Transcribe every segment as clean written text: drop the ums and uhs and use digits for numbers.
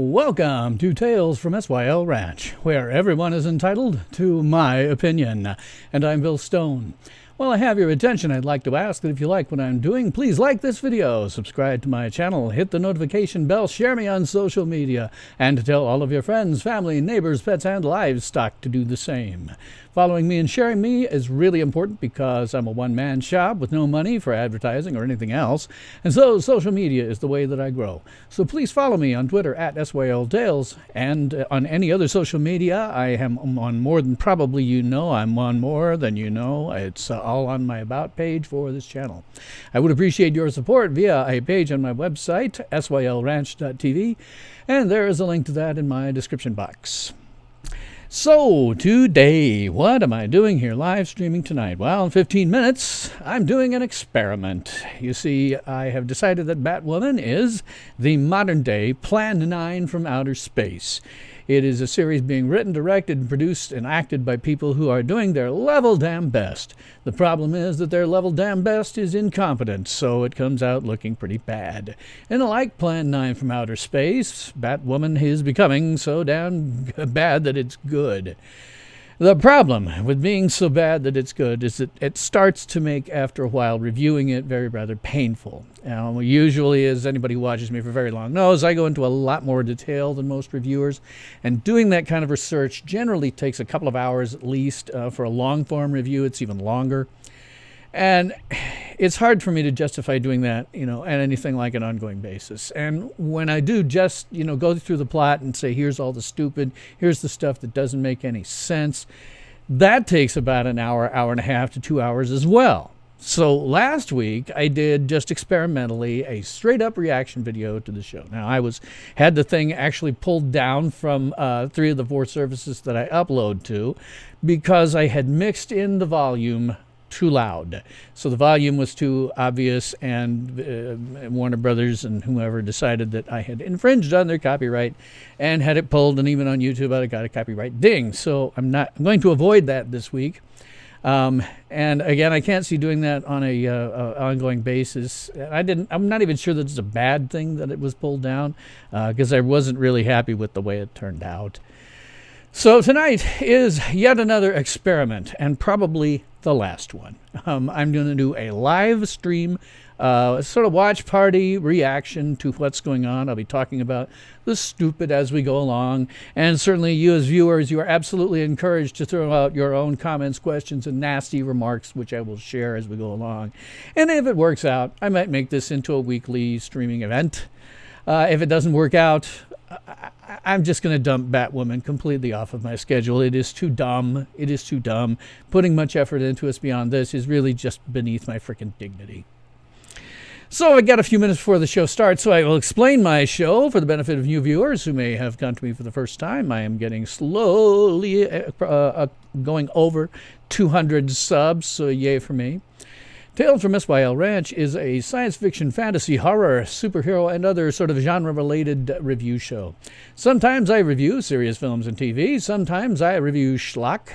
Welcome to Tales from SYL Ranch, where everyone is entitled to my opinion. And I'm Bill Stone. While I have your attention, I'd like to ask that if you like what I'm doing, please like this video, subscribe to my channel, hit the notification bell, share me on social media, and tell all of your friends, family, neighbors, pets, and livestock to do the same. Following me and sharing me is really important because I'm a one-man shop with no money for advertising or anything else, and so social media is the way that I grow. So please follow me on Twitter at SYLTales, and on any other social media. I am on more than probably you know. I'm on more than you know. It's all on my About page for this channel. I would appreciate your support via a page on my website, sylranch.tv, and there is a link to that in my description box. So, today, what am I doing here live streaming tonight? Well, in 15 minutes, I'm doing an experiment. You see, I have decided that Batwoman is the modern-day Plan 9 from outer space. It is a series being written, directed, produced, and acted by people who are doing their level damn best. The problem is that their level damn best is incompetent, so it comes out looking pretty bad. And like Plan 9 from outer space, Batwoman is becoming so damn bad that it's good. The problem with being so bad that it's good is that it starts to make, after a while, reviewing it rather painful. Usually, as anybody who watches me for very long knows, I go into a lot more detail than most reviewers, and doing that kind of research generally takes a couple of hours at least. For a long-form review, it's even longer. And it's hard for me to justify doing that, at anything like an ongoing basis. And when I do just, go through the plot and say, here's all the stupid, here's the stuff that doesn't make any sense, that takes about an hour, hour and a half to 2 hours as well. So last week, I did just experimentally a straight-up reaction video to the show. Now, I had the thing actually pulled down from 3 of the 4 services that I upload to because I had mixed in the volume too loud. So the volume was too obvious, and Warner Brothers and whoever decided that I had infringed on their copyright and had it pulled, and even on YouTube I got a copyright ding. So I'm going to avoid that this week. And again, I can't see doing that on a ongoing basis. I'm not even sure that it's a bad thing that it was pulled down, because I wasn't really happy with the way it turned out. So tonight is yet another experiment, and probably the last one. I'm going to do a live stream, sort of watch party reaction to what's going on. I'll be talking about the stupid as we go along, and certainly you as viewers, you are absolutely encouraged to throw out your own comments, questions, and nasty remarks, which I will share as we go along. And if it works out, I might make this into a weekly streaming event. If it doesn't work out, I'm just going to dump Batwoman completely off of my schedule. It is too dumb. It is too dumb. Putting much effort into us beyond this is really just beneath my frickin' dignity. So I got a few minutes before the show starts, so I will explain my show for the benefit of new viewers who may have come to me for the first time. I am getting slowly going over 200 subs, so yay for me. Tales from SYL Ranch is a science fiction, fantasy, horror, superhero, and other sort of genre-related review show. Sometimes I review serious films and TV, sometimes I review schlock,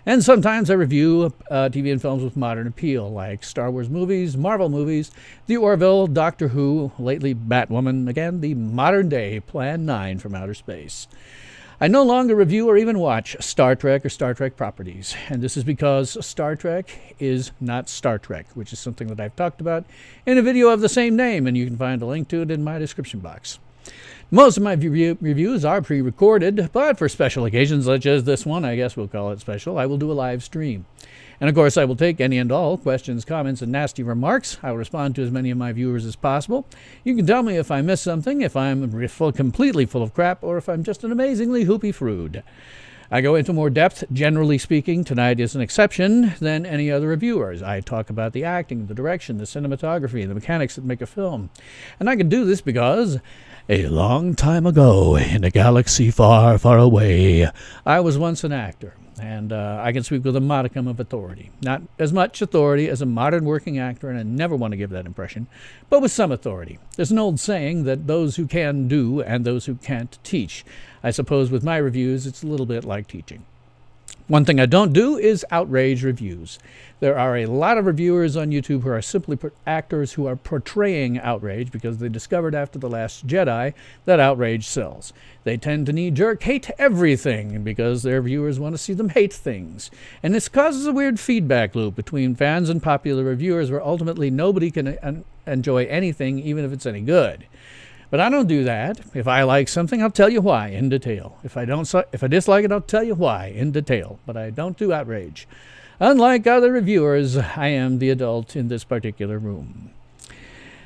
and sometimes I review TV and films with modern appeal, like Star Wars movies, Marvel movies, The Orville, Doctor Who, lately Batwoman, again, the modern-day Plan 9 from outer space. I no longer review or even watch Star Trek or Star Trek properties, and this is because Star Trek is not Star Trek, which is something that I've talked about in a video of the same name, and you can find a link to it in my description box. Most of my reviews are pre-recorded, but for special occasions such as this one, I guess we'll call it special, I will do a live stream. And of course, I will take any and all questions, comments, and nasty remarks. I will respond to as many of my viewers as possible. You can tell me if I missed something, if I'm completely full of crap, or if I'm just an amazingly hoopy frood. I go into more depth, generally speaking. Tonight is an exception than any other reviewers. I talk about the acting, the direction, the cinematography, the mechanics that make a film. And I can do this because a long time ago, in a galaxy far, far away, I was once an actor. And I can speak with a modicum of authority. Not as much authority as a modern working actor, and I never want to give that impression, but with some authority. There's an old saying that those who can do and those who can't teach. I suppose with my reviews, it's a little bit like teaching. One thing I don't do is outrage reviews. There are a lot of reviewers on YouTube who are simply actors who are portraying outrage because they discovered after The Last Jedi that outrage sells. They tend to knee-jerk hate everything because their viewers want to see them hate things. And this causes a weird feedback loop between fans and popular reviewers where ultimately nobody can enjoy anything, even if it's any good. But I don't do that. If I like something, I'll tell you why in detail. If I dislike it, I'll tell you why in detail. But I don't do outrage. Unlike other reviewers, I am the adult in this particular room.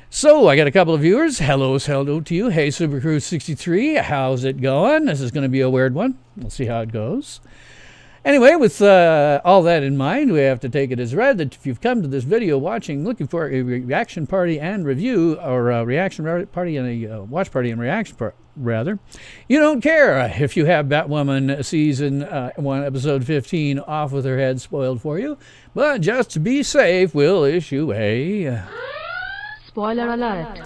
So I got a couple of viewers. Hello to you. Hey, SuperCruise63, how's it going? This is going to be a weird one. We'll see how it goes. Anyway, with all that in mind, we have to take it as read that if you've come to this video looking for a reaction party and review, or a reaction party and a watch party and reaction rather, you don't care if you have Batwoman Season 1, Episode 15 off with her head spoiled for you. But just to be safe, we'll issue a... Spoiler alert.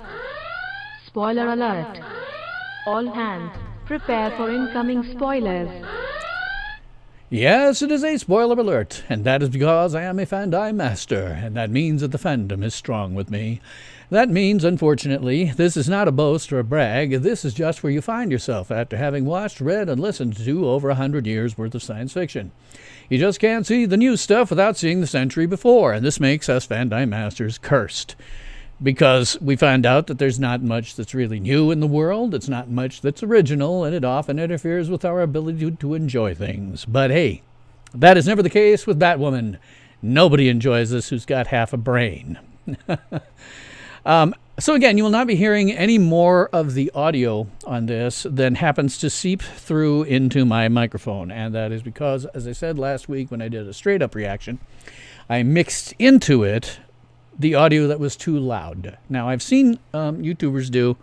Spoiler alert. All hands, prepare for incoming spoilers. Yes, it is a spoiler alert, and that is because I am a Fandi Master, and that means that the fandom is strong with me. That means, unfortunately, this is not a boast or a brag. This is just where you find yourself after having watched, read, and listened to over 100 years' worth of science fiction. You just can't see the new stuff without seeing the century before, and this makes us Fandi Masters cursed. Because we find out that there's not much that's really new in the world, it's not much that's original, and it often interferes with our ability to enjoy things. But hey, that is never the case with Batwoman. Nobody enjoys this who's got half a brain. So again, you will not be hearing any more of the audio on this than happens to seep through into my microphone. And that is because, as I said last week when I did a straight-up reaction, I mixed into it the audio that was too loud. Now, I've seen YouTubers do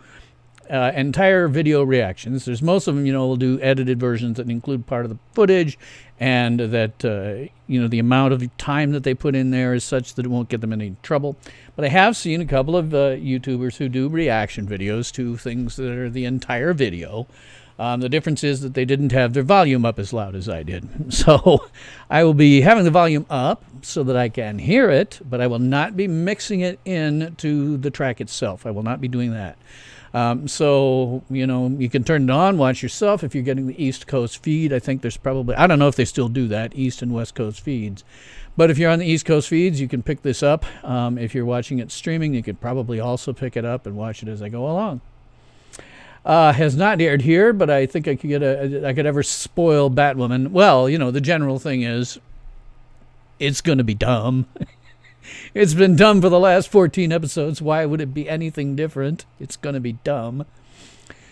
entire video reactions. There's most of them, will do edited versions that include part of the footage, and that, the amount of time that they put in there is such that it won't get them in any trouble. But I have seen a couple of YouTubers who do reaction videos to things that are the entire video. The difference is that they didn't have their volume up as loud as I did. So I will be having the volume up so that I can hear it, but I will not be mixing it into the track itself. I will not be doing that. So, you can turn it on, watch yourself. If you're getting the East Coast feed, I think there's probably, I don't know if they still do that, East and West Coast feeds. But if you're on the East Coast feeds, you can pick this up. If you're watching it streaming, you could probably also pick it up and watch it as I go along. Has not aired here, but I think I could ever spoil Batwoman. Well, the general thing is, it's going to be dumb. It's been dumb for the last 14 episodes. Why would it be anything different? It's going to be dumb.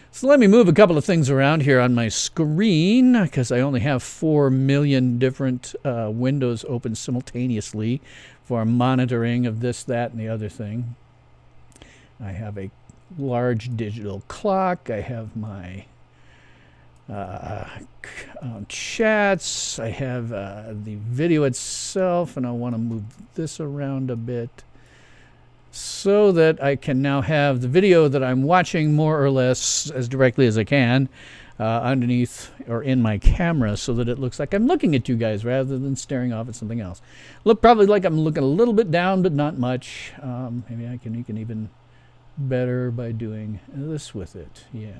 So let me move a couple of things around here on my screen, because I only have 4 million different windows open simultaneously for monitoring of this, that, and the other thing. I have a large digital clock. I have my chats. I have the video itself, and I want to move this around a bit so that I can now have the video that I'm watching more or less as directly as I can underneath or in my camera, so that it looks like I'm looking at you guys rather than staring off at something else. Look probably like I'm looking a little bit down, but not much. Maybe you can even better by doing this with it. Yeah.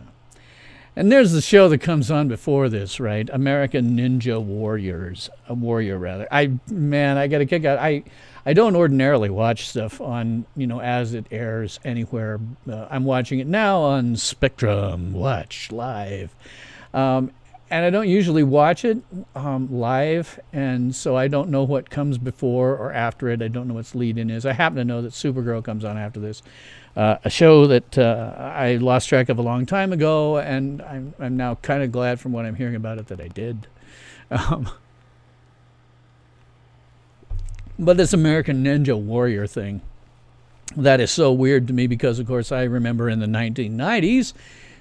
And there's the show that comes on before this, right? American Ninja Warriors. A warrior, rather. I got a kick out. I don't ordinarily watch stuff on, as it airs anywhere. I'm watching it now on Spectrum Watch Live. And I don't usually watch it live, and so I don't know what comes before or after it. I don't know what's lead-in is. I happen to know that Supergirl comes on after this. A show that I lost track of a long time ago, and I'm now kind of glad from what I'm hearing about it that I did. But this American Ninja Warrior thing, that is so weird to me because, of course, I remember in the 1990s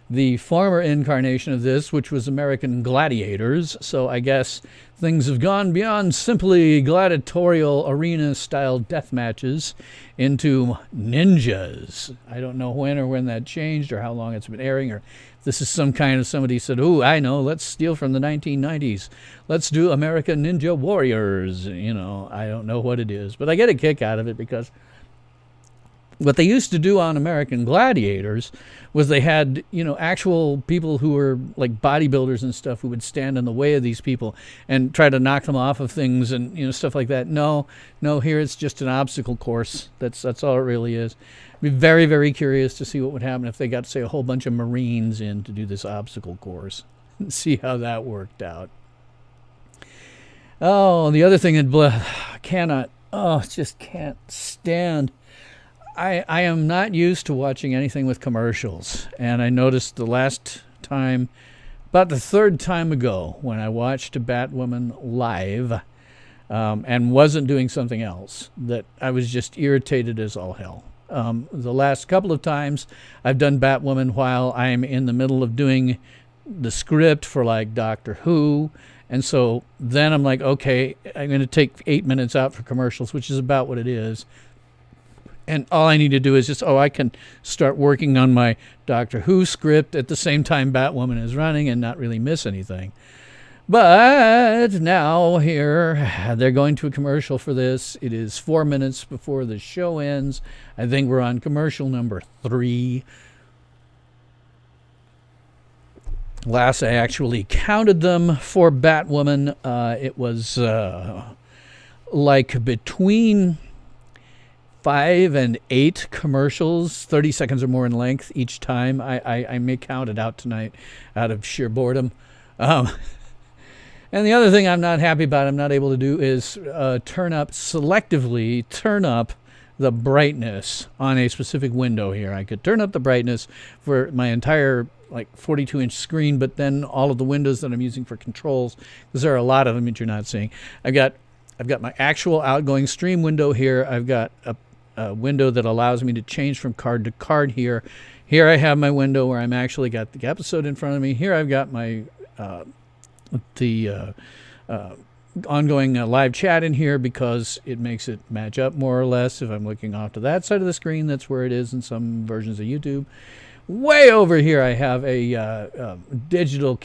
the former incarnation of this, which was American Gladiators. So I guess things have gone beyond simply gladiatorial arena-style death matches into ninjas. I don't know when that changed or how long it's been airing, or if this is some kind of somebody said, "Ooh, I know, let's steal from the 1990s. Let's do American Ninja Warriors." You know, I don't know what it is, but I get a kick out of it because what they used to do on American Gladiators was they had, you know, actual people who were like bodybuilders and stuff who would stand in the way of these people and try to knock them off of things and, you know, stuff like that. No, here it's just an obstacle course. That's all it really is. I'd be very, very curious to see what would happen if they got, say, a whole bunch of Marines in to do this obstacle course and see how that worked out. Oh, the other thing that just can't stand. I am not used to watching anything with commercials, and I noticed the last time, about the third time ago, when I watched Batwoman live and wasn't doing something else, that I was just irritated as all hell. The last couple of times I've done Batwoman while I'm in the middle of doing the script for like Doctor Who, and so then I'm like, okay, I'm going to take 8 minutes out for commercials, which is about what it is. And all I need to do is just, I can start working on my Doctor Who script at the same time Batwoman is running and not really miss anything. But now here, they're going to a commercial for this. It is 4 minutes before the show ends. I think we're on commercial number 3. Last I actually counted them for Batwoman, it was like between 5 and 8 commercials, 30 seconds or more in length each time. I may count it out tonight out of sheer boredom. And the other thing I'm not happy about, I'm not able to do, is selectively turn up the brightness on a specific window here. I could turn up the brightness for my entire 42-inch screen, but then all of the windows that I'm using for controls, because there are a lot of them that you're not seeing. I've got my actual outgoing stream window here. I've got a window that allows me to change from card to card here. Here I have my window where I'm actually got the episode in front of me. Here I've got my ongoing live chat in here because it makes it match up more or less. If I'm looking off to that side of the screen, that's where it is in some versions of YouTube. Way over here I have a digital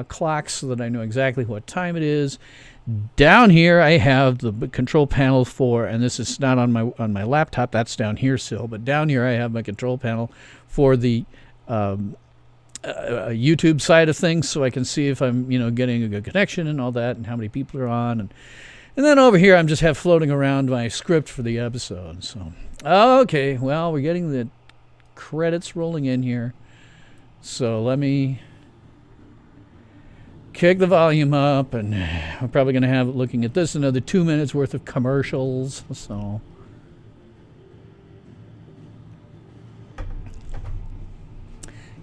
clock so that I know exactly what time it is. Down here I have the control panel for, and this is not on my laptop, that's down here still, but down here I have my control panel for the YouTube side of things, so I can see if I'm getting a good connection and all that, and how many people are on, and then over here I'm just floating around my script for the episode. So okay, well, we're getting the credits rolling in here, so let me kick the volume up, and we're probably going to have, looking at this, another 2 minutes worth of commercials. So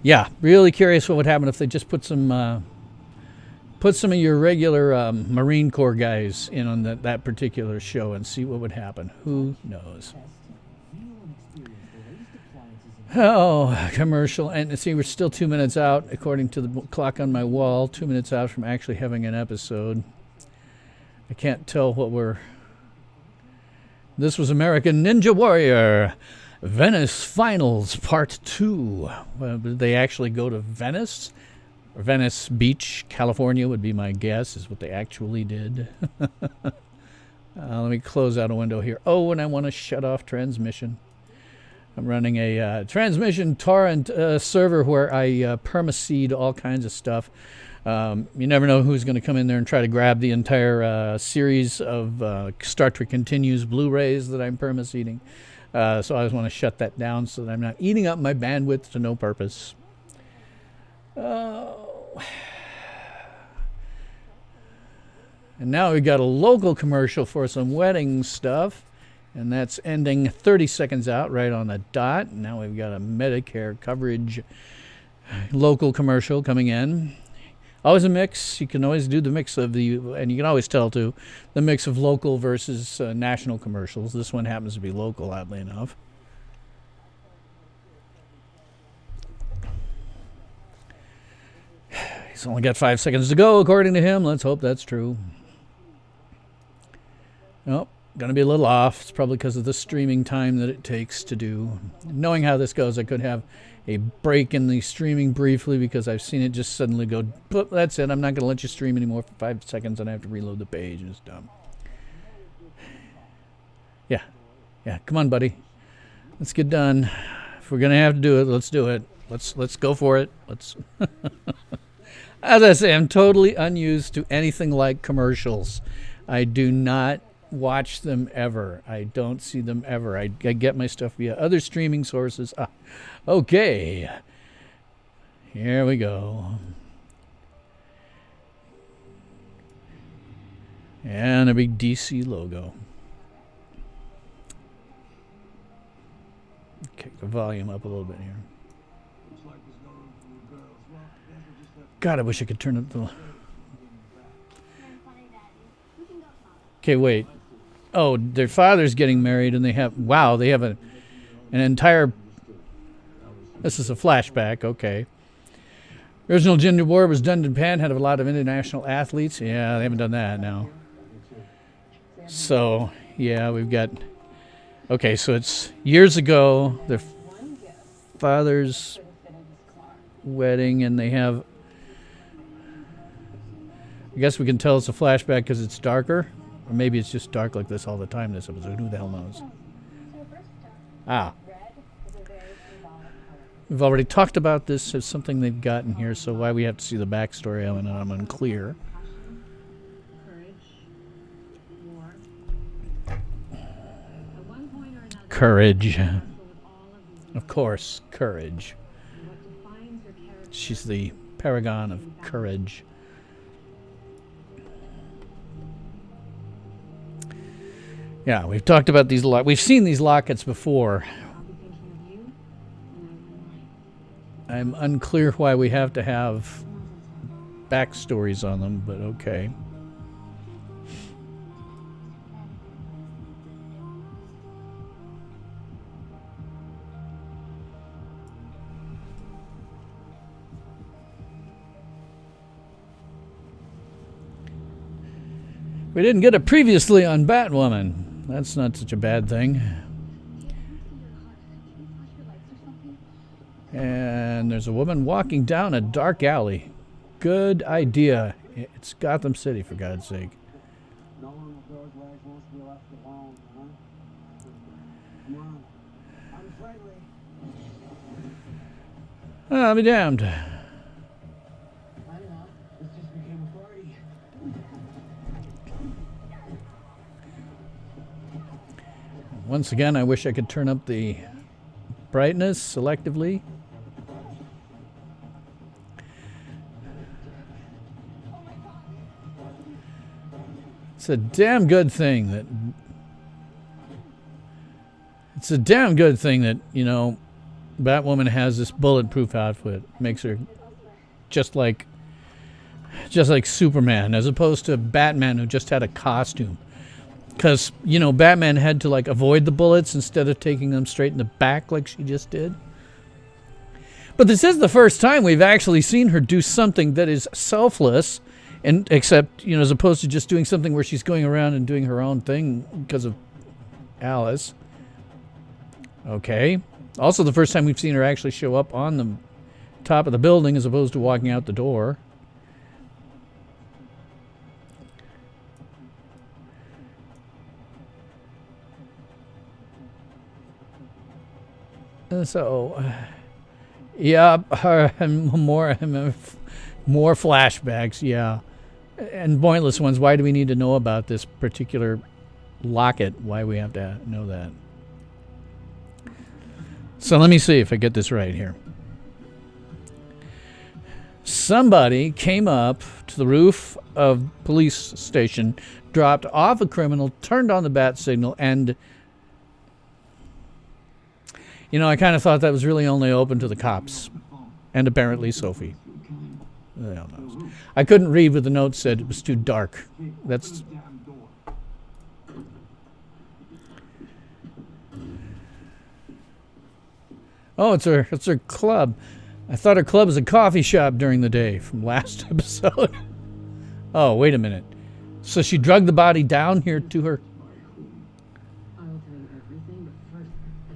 yeah, really curious what would happen if they just put some of your regular Marine Corps guys in on that particular show and see what would happen. Who knows? Oh, commercial. And see, we're still 2 minutes out, according to the clock on my wall, 2 minutes out from actually having an episode. I can't tell what we're... This was American Ninja Warrior, Venice Finals Part 2. Well, did they actually go to Venice? Or Venice Beach, California would be my guess, is what they actually did. Let me close out a window here. Oh, and I want to shut off transmission. I'm running a transmission torrent server where I permaseed all kinds of stuff. You never know who's going to come in there and try to grab the entire series of Star Trek Continues Blu-rays that I'm permaseeding. So I just want to shut that down so that I'm not eating up my bandwidth to no purpose. And now we've got a local commercial for some wedding stuff. And that's ending 30 seconds out, right on the dot. Now we've got a Medicare coverage local commercial coming in. Always a mix. You can always do the mix of and you can always tell too, the mix of local versus national commercials. This one happens to be local, oddly enough. He's only got 5 seconds to go, according to him. Let's hope that's true. Oh, gonna be a little off. It's probably because of the streaming time that it takes to do. Knowing how this goes, I could have a break in the streaming briefly because I've seen it just suddenly go, that's it. I'm not going to let you stream anymore for 5 seconds and I have to reload the page. It's dumb. Yeah. Yeah. Come on, buddy. Let's get done. If we're going to have to do it, let's do it. Let's go for it. Let's. As I say, I'm totally unused to anything like commercials. I do not watch them ever. I don't see them ever. I get my stuff via other streaming sources. Okay. Here we go. And a big DC logo. Kick the volume up a little bit here. God, I wish I could turn up the... Okay, wait. Oh, their father's getting married and they have... Wow, they have an entire... This is a flashback, okay. Original gender war was done in Japan, had a lot of international athletes. Yeah, they haven't done that now. So, yeah, we've got... Okay, so it's years ago, their father's wedding, and they have... I guess we can tell it's a flashback because it's darker. Or maybe it's just dark like this all the time, this episode. Who the hell knows? Ah. We've already talked about this as something they've gotten here, so why we have to see the backstory, I'm unclear. Courage. Of course, courage. She's the paragon of courage. Yeah, we've talked about these we've seen these lockets before. I'm unclear why we have to have backstories on them, but okay. We didn't get it previously on Batwoman. That's not such a bad thing. And there's a woman walking down a dark alley. Good idea. It's Gotham City, for God's sake. I'll be damned. Once again, I wish I could turn up the brightness selectively. It's a damn good thing that... It's a damn good thing that, you know, Batwoman has this bulletproof outfit. Makes her just like Superman, as opposed to Batman, who just had a costume. Because, you know, Batman had to, like, avoid the bullets instead of taking them straight in the back like she just did. But this is the first time we've actually seen her do something that is selfless, and except, you know, as opposed to just doing something where she's going around and doing her own thing because of Alice. Okay. Also the first time we've seen her actually show up on the top of the building as opposed to walking out the door. So, yeah, more flashbacks, yeah, and pointless ones. Why do we need to know about this particular locket? Why we have to know that? So let me see if I get this right here. Somebody came up to the roof of the police station, dropped off a criminal, turned on the bat signal, and... You know, I kind of thought that was really only open to the cops. And apparently Sophie. I couldn't read what the note said. It was too dark. That's... Oh, it's her club. I thought her club was a coffee shop during the day from last episode. Oh, wait a minute. So she drugged the body down here to her. I will tell you everything, but first I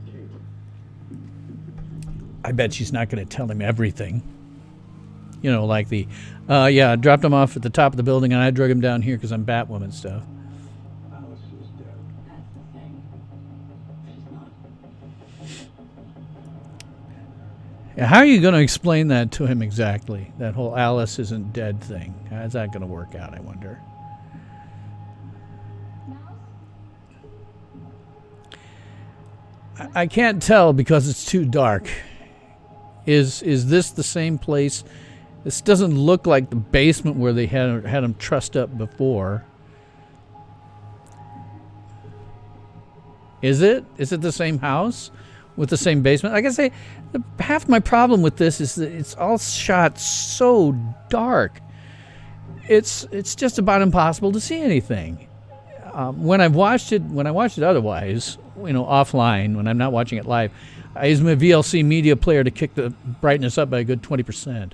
need to. I bet she's not going to tell him everything. You know, like the, yeah, I dropped him off at the top of the building and I drug him down here because I'm Batwoman stuff. Alice is dead. That's the thing. She's not. Yeah, how are you going to explain that to him exactly? That whole Alice isn't dead thing. How's that going to work out, I wonder? I can't tell because it's too dark. Is this the same place? This doesn't look like the basement where they had him trussed up before. Is it? Is it the same house with the same basement? Like I say, half my problem with this is that it's all shot so dark. It's just about impossible to see anything. When I watched it otherwise, you know, offline, when I'm not watching it live, I use my VLC media player to kick the brightness up by a good 20%.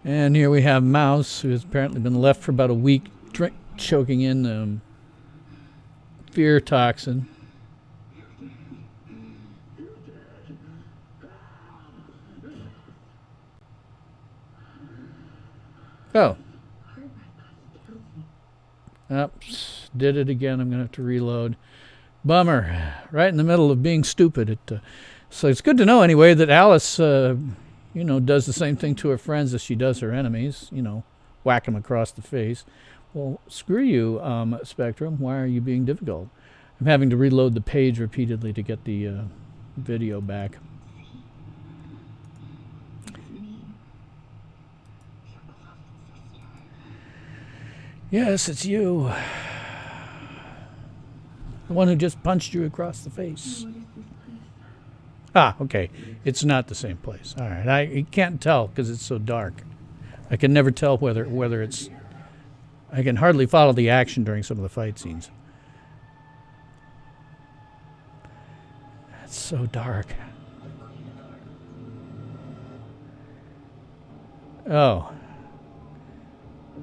And here we have Mouse, who has apparently been left for about a week, choking in fear toxin. Oh. Oops, did it again. I'm going to have to reload. Bummer. Right in the middle of being stupid. So it's good to know anyway that Alice, you know, does the same thing to her friends as she does her enemies. You know, whack them across the face. Well, screw you, Spectrum. Why are you being difficult? I'm having to reload the page repeatedly to get the video back. Yes, it's you. The one who just punched you across the face. Ah, okay. It's not the same place. All right. I can't tell because it's so dark. I can never tell whether it's... I can hardly follow the action during some of the fight scenes. It's so dark. Oh.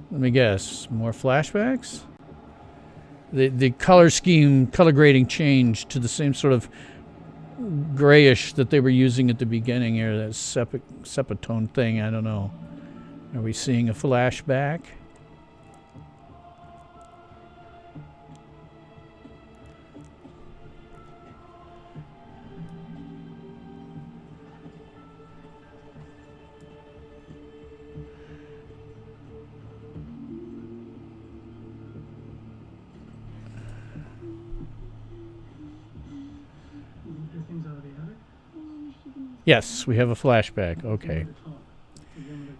Let me guess. More flashbacks? The color scheme, color grading changed to the same sort of grayish that they were using at the beginning here, that sepatone thing. I don't know. Are we seeing a flashback? Yes, we have a flashback. Okay.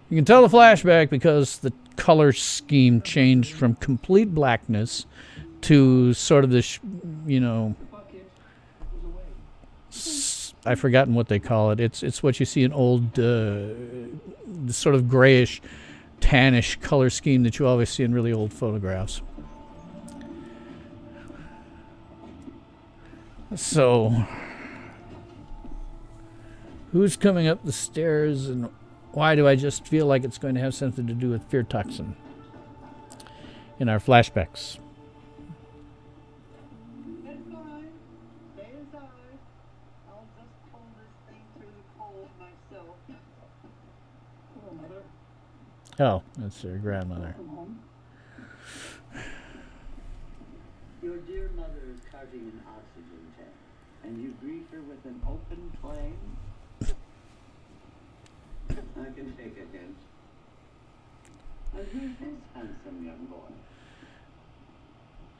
You can tell the flashback because the color scheme changed from complete blackness to sort of this, you know, I've forgotten what they call it. It's what you see in old, sort of grayish, tannish color scheme that you always see in really old photographs. So... who's coming up the stairs and why do I just feel like it's going to have something to do with fear toxin in our flashbacks? It's fine. Stay inside. I'll just pull this thing through the cold myself. Hello, Mother. Oh, that's her grandmother. Welcome home. Your dear mother is carving an oxygen tank, and you greet her with an open flame? I can take a hint. And who's this handsome young boy?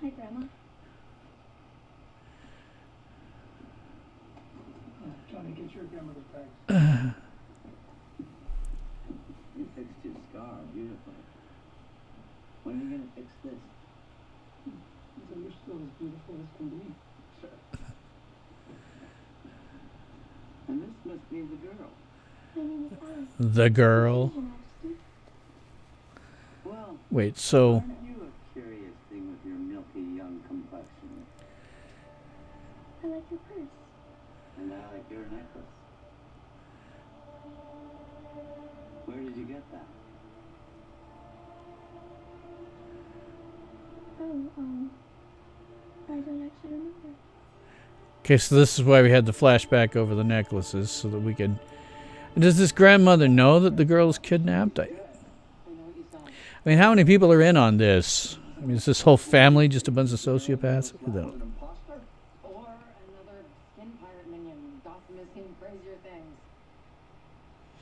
Hi, Grandma. Johnny, get your grandmother back. You fixed his scar beautifully. When are you going to fix this? So you're still as beautiful as can be, sir. And this must be the girl. My name is Alice. The girl. Your Majesty. Well, Wait, so... aren't you a curious thing with your milky young complexion? Your necklace. Where did you get that? Oh, I don't actually remember. Okay, so this is why we had the flashback over the necklaces, so that we could... Does this grandmother know that the girl is kidnapped? I mean, how many people are in on this? I mean, is this whole family just a bunch of sociopaths? Or another skin pirate minion. Gotham has seen crazier things.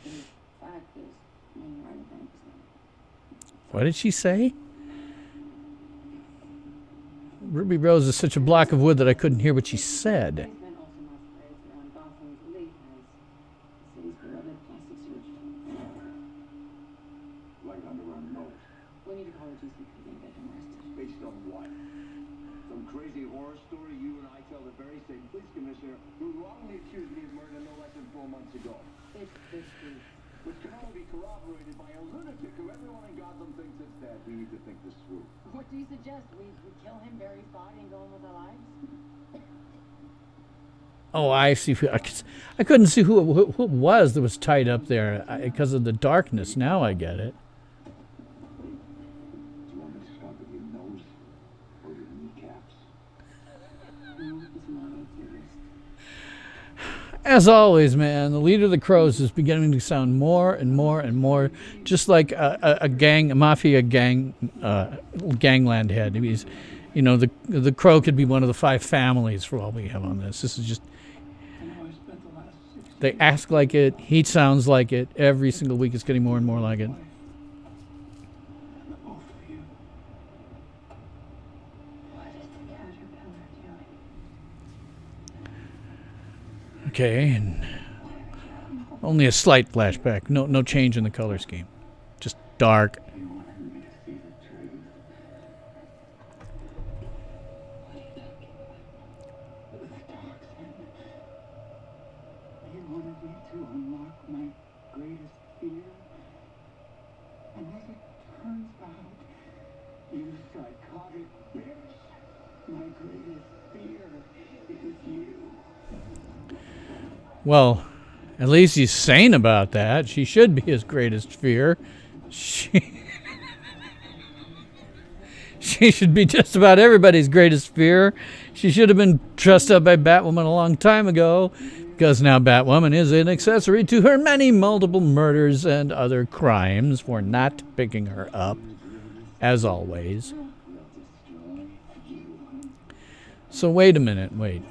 In fact, there's many right things. What did she say? Ruby Rose is such a block of wood that I couldn't hear what she said. Then also masquerades around Gotham's elite as the city's beloved plastic surgeon. Right under our nose. We need to call the GCPD and get him arrested. Based on what? Some crazy horror story you and I tell the very same police commissioner who wrongly accused me of murder no less than 4 months ago. It's truth. Which can only be corroborated by a lunatic who everyone in Gotham thinks is dead. We need to think this through. What do you suggest? We kill him, bury his body, and go on with our lives? Oh, I see. I couldn't see who it was that was tied up there because of the darkness. Now I get it. Do you want me to start with your nose or your kneecaps? No, it's not on your list. As always, man, the leader of the Crows is beginning to sound more and more and more just like a mafia gangland head. He's, you know, the Crow could be one of the 5 families for all we have on this. This is just, they act like it, he sounds like it. Every single week it's getting more and more like it. Both of you. What is the caterpillar doing? Okay, and only a slight flashback. No change in the color scheme. Just dark. You wanted me to see the truth. What are you talking about? The toxin. You wanted me to unlock my greatest fear. And as it turns out, you psychotic bitch, my greatest fear is you. Well, at least he's sane about that. She should be his greatest fear. She should be just about everybody's greatest fear. She should have been trussed up by Batwoman a long time ago, because now Batwoman is an accessory to her many multiple murders and other crimes for not picking her up, as always. So wait a minute, wait.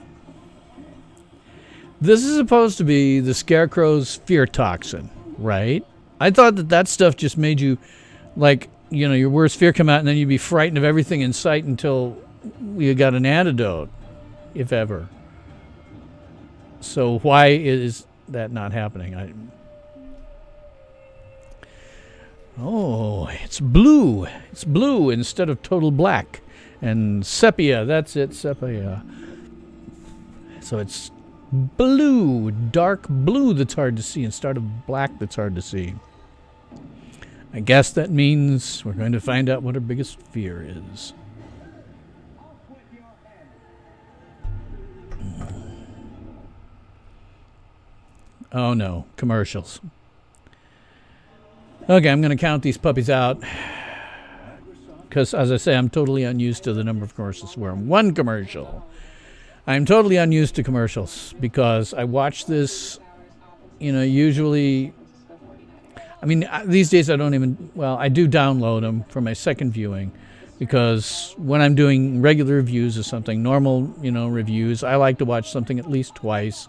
This is supposed to be the Scarecrow's fear toxin, right? I thought that stuff just made you, like, you know, your worst fear come out and then you'd be frightened of everything in sight until you got an antidote, if ever. So why is that not happening? Oh, it's blue. It's blue instead of total black. And sepia, that's it, sepia. So it's blue, dark blue that's hard to see instead of black that's hard to see. I guess that means we're going to find out what her biggest fear is. Oh no, commercials. Okay, I'm going to count these puppies out because, as I say, I'm totally unused to the number of commercials. We're in one commercial. I'm totally unused to commercials because I watch this, you know, usually, I mean, these days I don't even, well, I do download them for my second viewing because when I'm doing regular reviews of something, normal, you know, reviews, I like to watch something at least twice.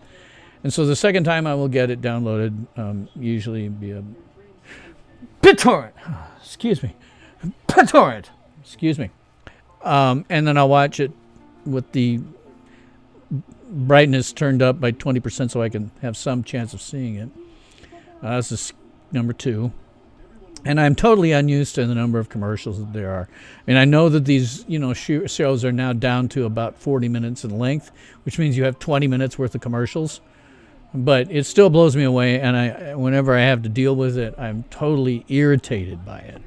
And so the second time I will get it downloaded, usually via BitTorrent. Excuse me. BitTorrent. Excuse me. And then I'll watch it with the brightness turned up by 20% so I can have some chance of seeing it. This is number 2. And I'm totally unused to the number of commercials that there are. I mean, I know that these, you know, shows are now down to about 40 minutes in length, which means you have 20 minutes worth of commercials. But it still blows me away, and whenever I have to deal with it, I'm totally irritated by it.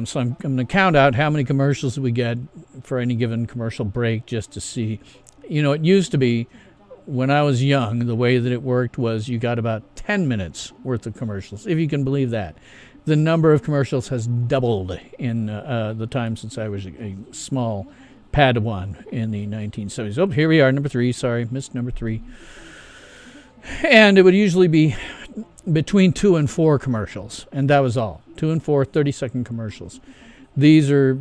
So I'm going to count out how many commercials we get for any given commercial break just to see. You know, it used to be when I was young, the way that it worked was you got about 10 minutes worth of commercials, if you can believe that. The number of commercials has doubled in the time since I was a small Padawan in the 1970s. Oh, here we are, number 3. Sorry, missed number 3. And it would usually be between 2 and 4 commercials, and that was all. 2 and 4 30-second commercials. These are,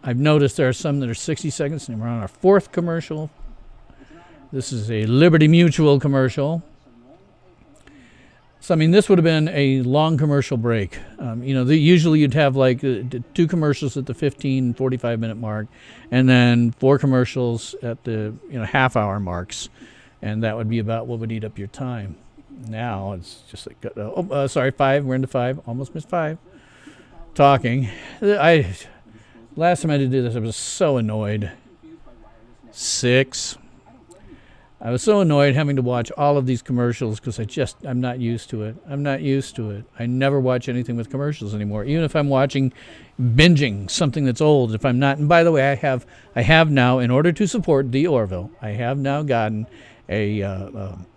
I've noticed there are some that are 60 seconds, and we're on our 4th commercial. This is a Liberty Mutual commercial. So, I mean, this would have been a long commercial break. Usually you'd have like 2 commercials at the 15, 45-minute mark, and then 4 commercials at the half-hour marks, and that would be about what would eat up your time. Now it's just like, sorry, 5. We're into 5. Almost missed 5. Talking. Last time I did this, I was so annoyed. 6. I was so annoyed having to watch all of these commercials because I'm not used to it. I never watch anything with commercials anymore, even if I'm binging something that's old. If I'm not, and by the way, I have now, in order to support the Orville, I have now gotten a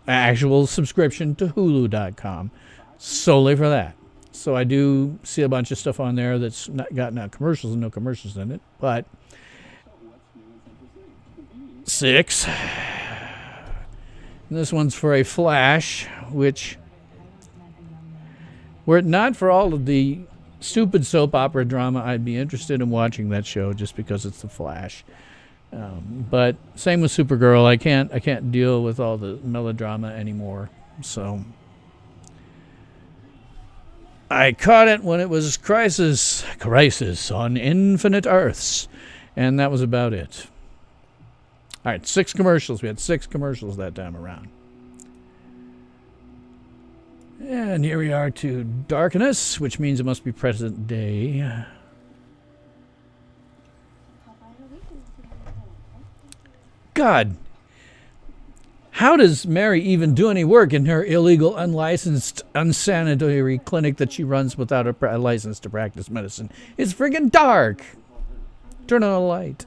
actual subscription to Hulu.com solely for that. So I do see a bunch of stuff on there that's not got commercials and no commercials in it, but 6. This one's for a Flash, which, were it not for all of the stupid soap opera drama, I'd be interested in watching that show just because it's the Flash. But same with Supergirl. I can't deal with all the melodrama anymore. So I caught it when it was Crisis on Infinite Earths, and that was about it. All right, 6 commercials. We had 6 commercials that time around. And here we are to darkness, which means it must be present day. God, how does Mary even do any work in her illegal, unlicensed, unsanitary clinic that she runs without a license to practice medicine? It's friggin' dark. Turn on a light.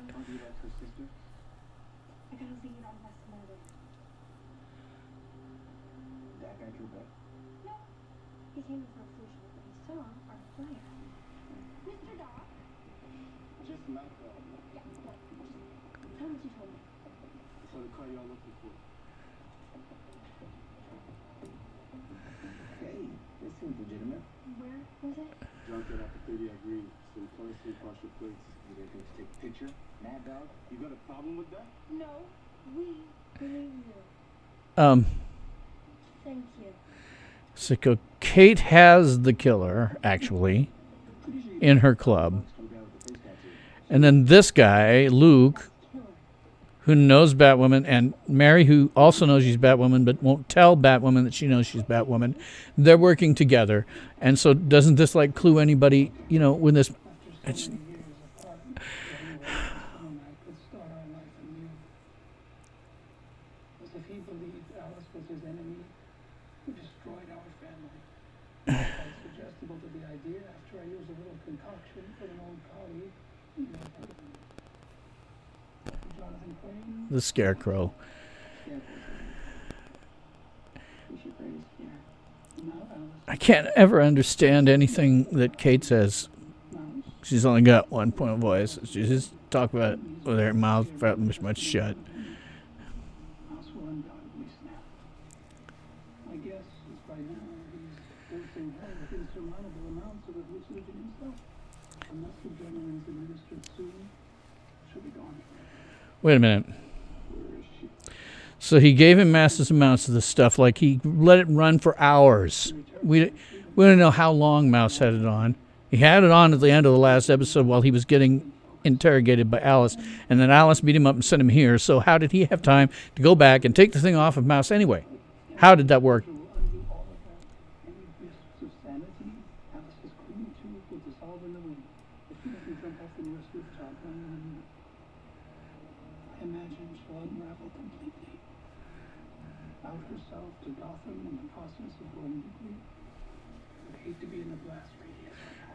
Thank you. So Kate has the killer, actually, in her club. And then this guy, Luke, who knows Batwoman, and Mary, who also knows she's Batwoman, but won't tell Batwoman that she knows she's Batwoman. They're working together. And so doesn't this, like, clue anybody, when this... It's, the Scarecrow. I can't ever understand anything that Kate says. She's only got one point of voice. She just talk about it with her mouth much shut. Wait a minute. So he gave him massive amounts of the stuff, like he let it run for hours. We don't know how long Mouse had it on. He had it on at the end of the last episode while he was getting interrogated by Alice, and then Alice beat him up and sent him here. So how did he have time to go back and take the thing off of Mouse anyway? How did that work?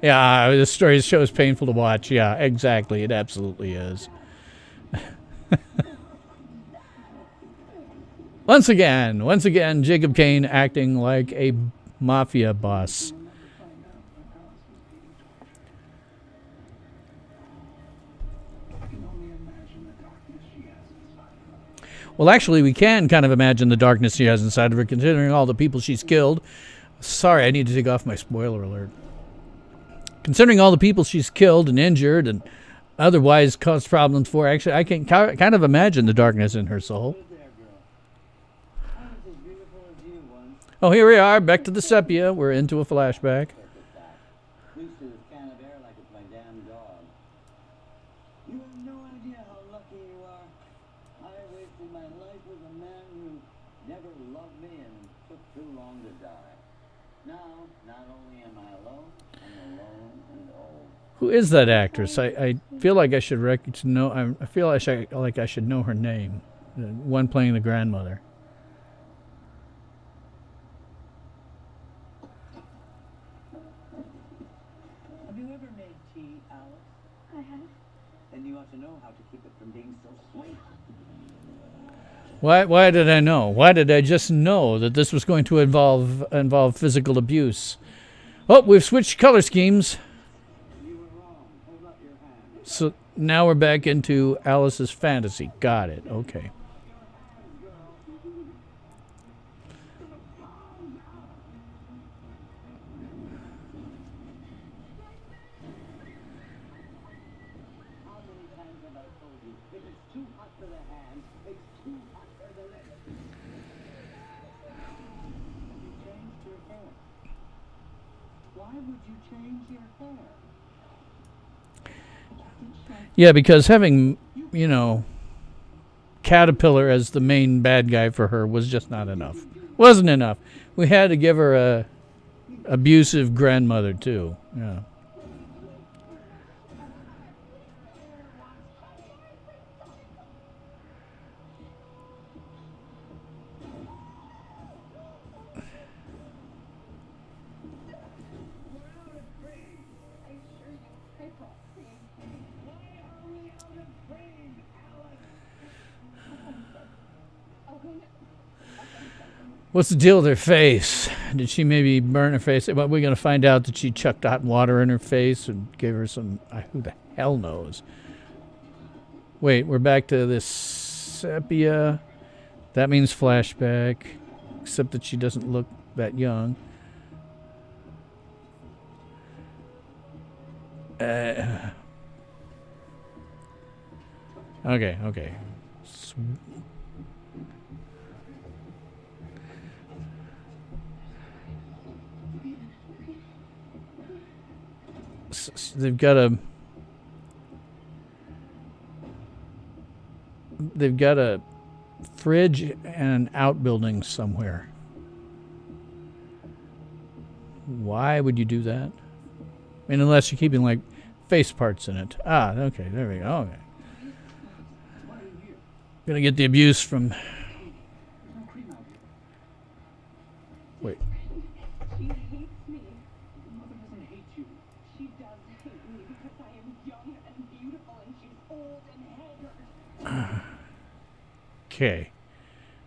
Yeah, the show is painful to watch. Yeah, exactly. It absolutely is. Once again, Jacob Kane acting like a mafia boss. Well, actually, we can kind of imagine the darkness she has inside of her, considering all the people she's killed. Sorry, I need to take off my spoiler alert. Considering all the people she's killed and injured and otherwise caused problems for, actually, I can kind of imagine the darkness in her soul. Oh, here we are, back to the sepia. We're into a flashback. Loose to this can of air like it's my damn dog. You have no idea how lucky you are. I wasted my life with a man who never loved me and took too long to die. Now, not only am I alone, I'm alone and old. Who is that actress? I feel like I should know. I feel like I should know her name. The one playing the grandmother. Have you ever made tea, Alice? I have. Then you ought to know how to keep it from being so sweet. Why did I know? Why did I just know that this was going to involve physical abuse? Oh, we've switched color schemes. You were wrong. Hold up your hand. So now we're back into Alice's fantasy. Got it. Okay. How many times have I told you? If it's too hot for the hand, it's too hot for the lips. You changed your hair. Why would you change your hair? Yeah, because having, Caterpillar as the main bad guy for her was just not enough. Wasn't enough. We had to give her a abusive grandmother too. Yeah. What's the deal with her face? Did she maybe burn her face? Well, we're going to find out that she chucked hot water in her face and gave her some... who the hell knows? Wait, we're back to this sepia. That means flashback. Except that she doesn't look that young. Okay. They've got a fridge and an outbuilding somewhere. Why would you do that? I mean, unless you're keeping like face parts in it. Okay, there we go. Okay. Gonna get the abuse from. Wait. She hates me. Mother doesn't hate you. She does hate me because I am young and beautiful and she's old and haggard. Okay.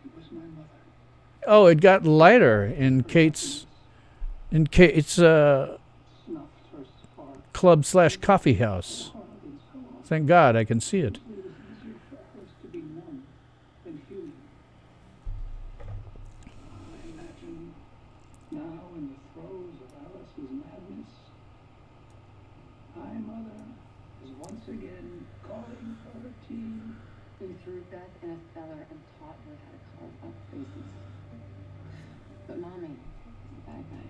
It was my mother. Oh, it got lighter in Kate's Snuffed her spark. club/coffee house. Hard and so often. Thank God I can see it. It was easier for us to be numb than human. I imagine now in the throes of Alice's madness, my mother is once again calling for her tea. We threw Beth in a cellar and taught her how to carve up faces. But Mommy is the bad guy.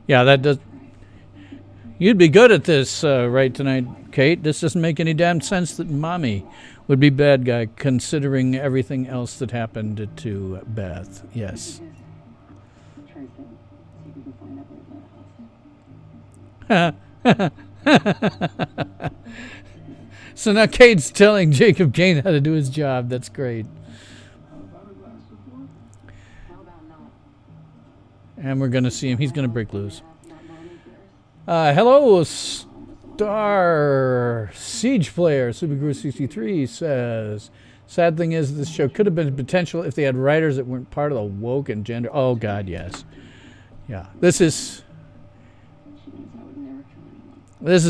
Yeah, that does. You'd be good at this right tonight, Kate. This doesn't make any damn sense that Mommy would be bad guy, considering everything else that happened to Beth. Yes. Trace it. See if we can find out where it led us. So now Kate's telling Jacob Kane how to do his job. That's great. About a glass of water. How about not? And we're going to see him. He's going to break loose. Not Mommy fears. Hello, Star Siege Player. Superguru63 says, Sad thing is, this show could have been potential if they had writers that weren't part of the woke and gender. Oh, God, yes. Yeah. This is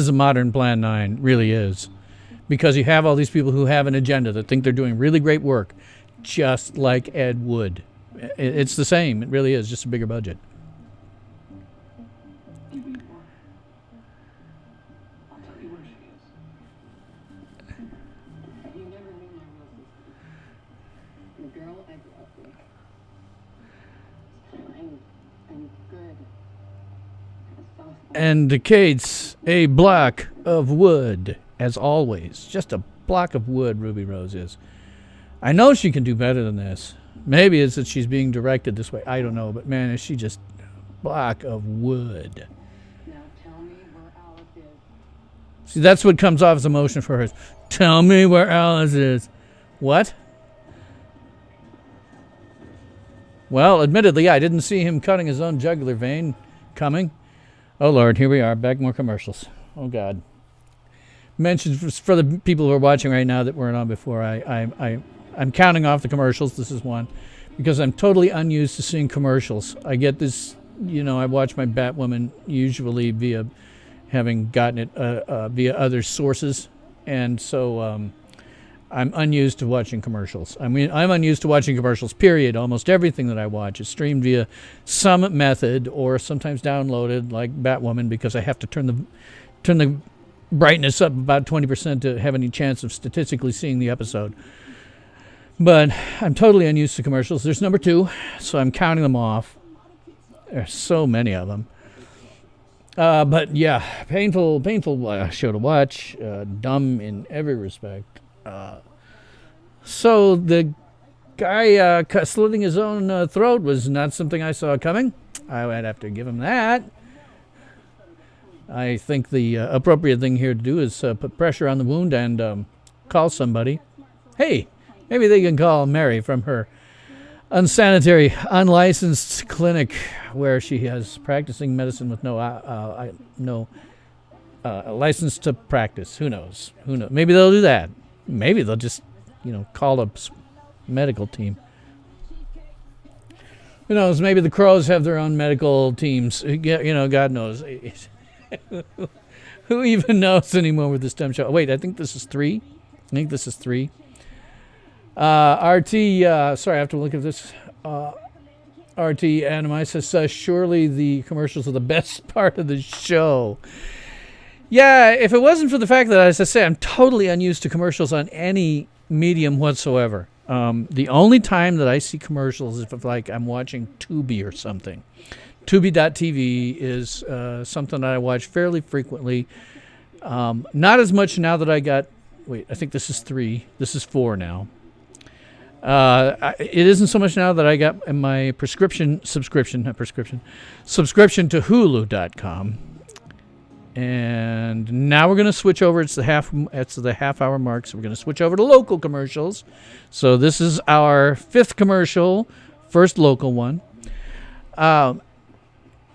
a modern Plan 9, really is. Because you have all these people who have an agenda that think they're doing really great work, just like Ed Wood. It's the same. It really is, just a bigger budget. And Kate's a block of wood, as always. Just a block of wood, Ruby Rose is. I know she can do better than this. Maybe it's that she's being directed this way. I don't know, but man, is she just a block of wood. Now tell me where Alice is. See, that's what comes off as emotion for her. Tell me where Alice is. What? Well, admittedly, I didn't see him cutting his own jugular vein coming. Oh, Lord, here we are. Back more commercials. Oh, God. Mentioned for the people who are watching right now that weren't on before, I'm counting off the commercials. This is one. Because I'm totally unused to seeing commercials. I get this, I watch my Batwoman usually via having gotten it via other sources. And so I'm unused to watching commercials. I mean, I'm unused to watching commercials, period. Almost everything that I watch is streamed via some method or sometimes downloaded, like Batwoman, because I have to turn the brightness up about 20% to have any chance of statistically seeing the episode. But I'm totally unused to commercials. There's number 2, so I'm counting them off. There's so many of them. But yeah, painful show to watch. Dumb in every respect. So the guy slitting his own throat was not something I saw coming. I would have to give him that. I think the appropriate thing here to do is put pressure on the wound and call somebody. Hey, maybe they can call Mary from her unsanitary, unlicensed clinic where she has practicing medicine with no license to practice. Who knows? Maybe they'll do that. Maybe they'll just, call a medical team. Who knows? Maybe the Crows have their own medical teams. God knows. Who even knows anymore with this dumb show? Oh, wait, I think this is 3. RT, sorry, I have to look at this. RT Animi says, surely the commercials are the best part of the show. Yeah, if it wasn't for the fact that, as I say, I'm totally unused to commercials on any medium whatsoever. The only time that I see commercials is if, I'm watching Tubi or something. Tubi.tv is something that I watch fairly frequently. Not as much now that I got... Wait, I think this is 3. This is 4 now. It isn't so much now that I got my subscription to Hulu.com. And now we're going to switch over. It's the half hour mark, so we're going to switch over to local commercials. So this is our 5th commercial, first local one.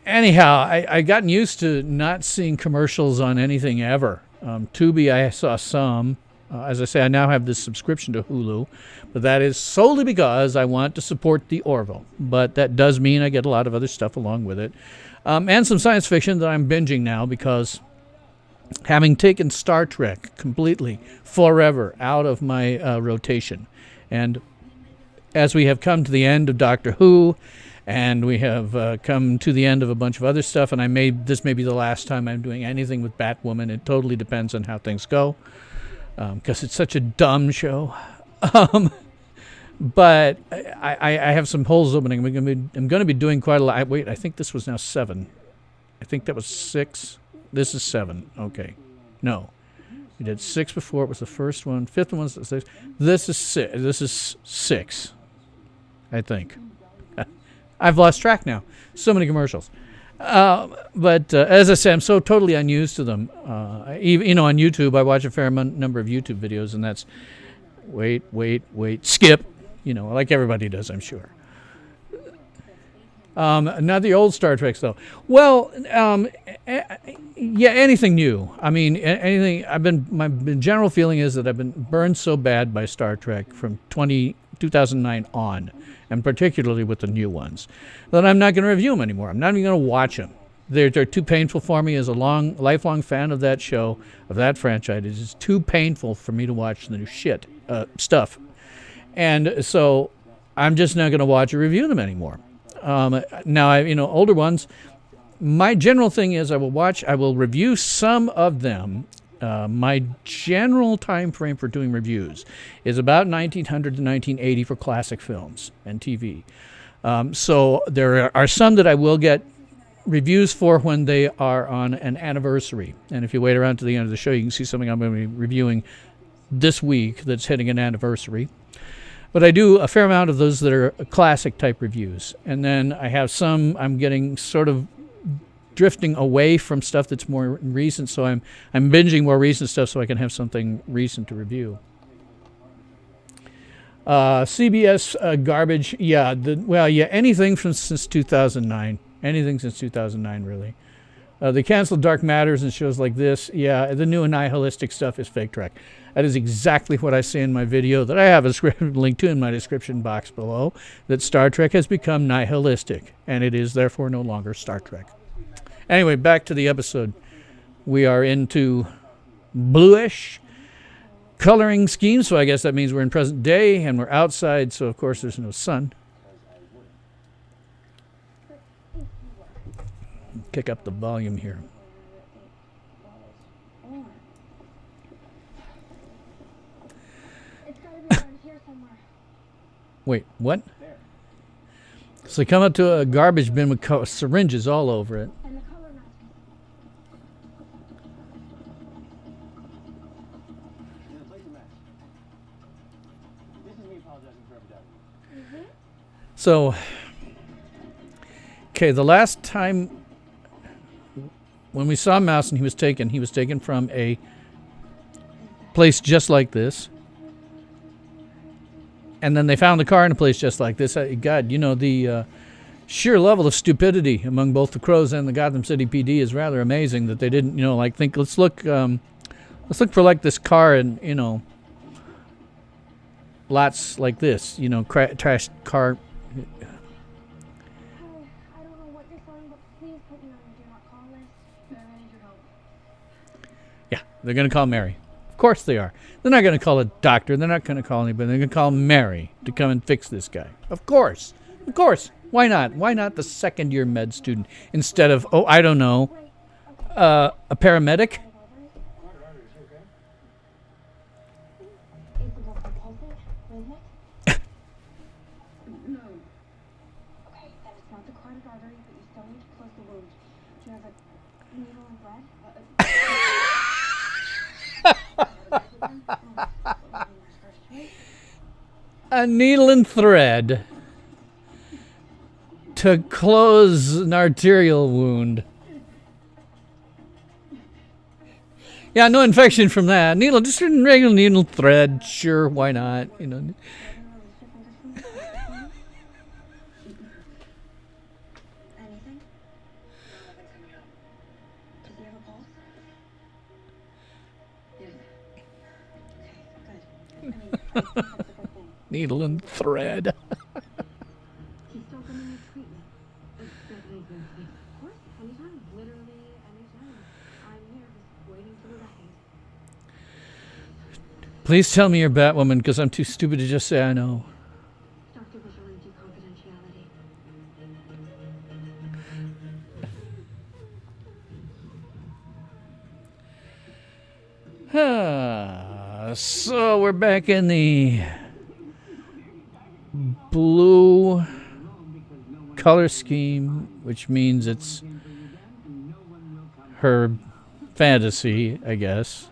Anyhow, I gotten used to not seeing commercials on anything ever. Tubi, I saw some. As I say, I now have this subscription to Hulu, but that is solely because I want to support the Orville. But that does mean I get a lot of other stuff along with it. And some science fiction that I'm binging now because having taken Star Trek completely, forever, out of my rotation. And as we have come to the end of Doctor Who, and we have come to the end of a bunch of other stuff, and this may be the last time I'm doing anything with Batwoman. It totally depends on how things go, because it's such a dumb show. But I have some holes opening. I'm going to be doing quite a lot. Wait, I think this was now 7. I think that was 6. This is 7. Okay. No. We did 6 before. It was the first one. 5th one was 6. This is 6. This is 6. I think. I've lost track now. So many commercials. But as I say, I'm so totally unused to them. Even, on YouTube, I watch a fair number of YouTube videos, and that's wait, skip. Like everybody does, I'm sure. Not the old Star Treks, though. Well, yeah, anything new. I mean, anything. My general feeling is that I've been burned so bad by Star Trek from 2009 on, and particularly with the new ones, that I'm not going to review them anymore. I'm not even going to watch them. They're too painful for me as a lifelong fan of that show, of that franchise. It's just too painful for me to watch the new stuff. And so I'm just not going to watch or review them anymore. Now, older ones, my general thing is I will review some of them. My general time frame for doing reviews is about 1900 to 1980 for classic films and TV. So there are some that I will get reviews for when they are on an anniversary. And if you wait around to the end of the show, you can see something I'm going to be reviewing this week that's hitting an anniversary. But I do a fair amount of those that are classic type reviews. And then I have some I'm getting sort of drifting away from stuff that's more recent, so I'm binging more recent stuff so I can have something recent to review. CBS garbage, anything since 2009. Anything since 2009, really. They canceled Dark Matters and shows like this. Yeah, the new nihilistic stuff is fake Trek. That is exactly what I say in my video that I have a link to in my description box below, that Star Trek has become nihilistic, and it is therefore no longer Star Trek. Anyway, back to the episode. We are into bluish coloring scheme, so I guess that means we're in present day, and we're outside, so of course there's no sun. Kick up the volume here. Wait, what? So they come up to a garbage bin with syringes all over it. So, okay, the last time when we saw Mouse and he was taken from a place just like this. And then they found the car in a place just like this. God, the sheer level of stupidity among both the Crows and the Gotham City PD is rather amazing that they didn't, think, let's look for like this car and, lots like this, trash car. I don't know what you're saying, but please put me on your do not call list. I really need your help. Yeah, they're going to call Mary. Of course they are. They're not going to call a doctor. They're not going to call anybody. They're going to call Mary to come and fix this guy. Of course. Of course. Why not? Why not the second-year med student instead of, I don't know, a paramedic? A needle and thread to close an arterial wound. Yeah, no infection from that. Needle, just a regular needle thread. Sure, why not? Anything? Does he have a pulse? Yes. Okay, good. That's a good thing. Needle and thread. He's still going to need treatment. Of course, anytime. Literally anytime. I'm here just waiting for the ride. Please tell me you're Batwoman, because I'm too stupid to just say I know. Dr. Vigilante confidentiality. So we're back in the blue color scheme, which means it's her fantasy, I guess.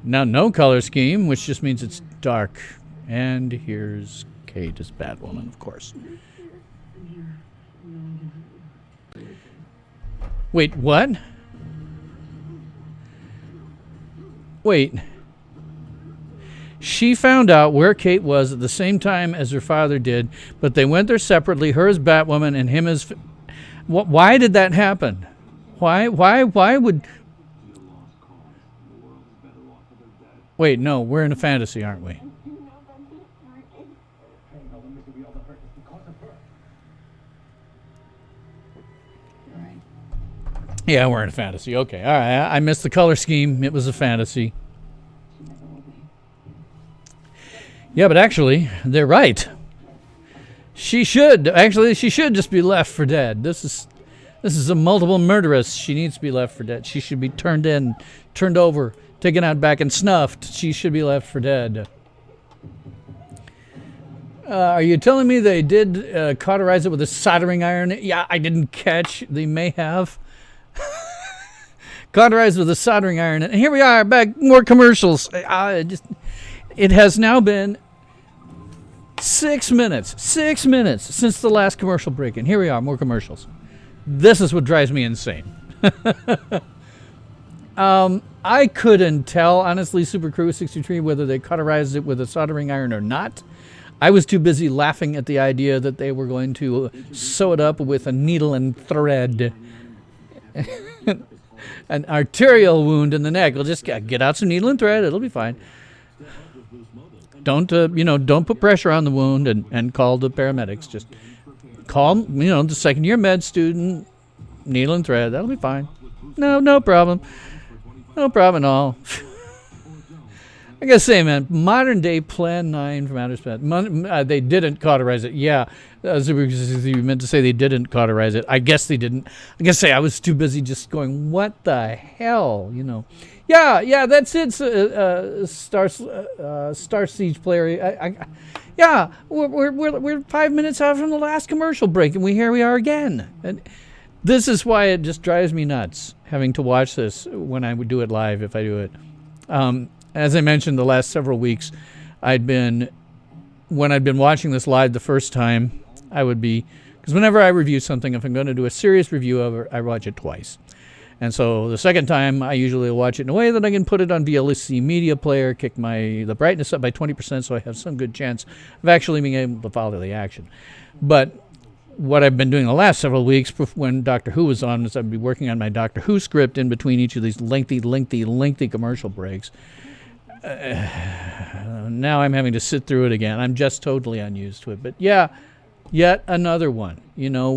Now no color scheme, which just means it's dark. And here's Kate as Batwoman, of course. Wait, what? Wait. She found out where Kate was at the same time as her father did, but they went there separately, her as Batwoman and him as... Why did that happen? Why would... Wait, no, we're in a fantasy, aren't we? Yeah, we're in a fantasy. Okay, all right. I missed the color scheme. It was a fantasy. Yeah, but actually, they're right. She should just be left for dead. This is a multiple murderess. She needs to be left for dead. She should be turned over, taken out back and snuffed. She should be left for dead. Are you telling me they did cauterize it with a soldering iron? Yeah, I didn't catch. They may have. Cauterized with a soldering iron. And here we are, back, more commercials. It has now been 6 minutes since the last commercial break. And here we are, more commercials. This is what drives me insane. I couldn't tell, honestly, Super Crew 63, whether they cauterized it with a soldering iron or not. I was too busy laughing at the idea that they were going to sew it up with a needle and thread. An arterial wound in the neck. We'll just get out some needle and thread. It'll be fine. Don't put pressure on the wound and call the paramedics. Just call, the second-year med student, needle and thread. That'll be fine. No problem. No problem at all. I gotta say, man, modern day Plan 9 from outer space. They didn't cauterize it. Yeah, you meant to say they didn't cauterize it. I guess they didn't. I guess I was too busy just going, what the hell, Yeah, that's it. Star Siege player. Yeah, we're 5 minutes out from the last commercial break, and here we are again. And this is why it just drives me nuts having to watch this when I would do it live, if I do it. As I mentioned, the last several weeks, when I'd been watching this live the first time, because whenever I review something, if I'm going to do a serious review of it, I watch it twice. And so the second time, I usually watch it in a way that I can put it on VLC Media Player, kick the brightness up by 20% so I have some good chance of actually being able to follow the action. But what I've been doing the last several weeks when Doctor Who was on is I'd be working on my Doctor Who script in between each of these lengthy commercial breaks. Now I'm having to sit through it again. I'm just totally unused to it. But yeah, yet another one. We were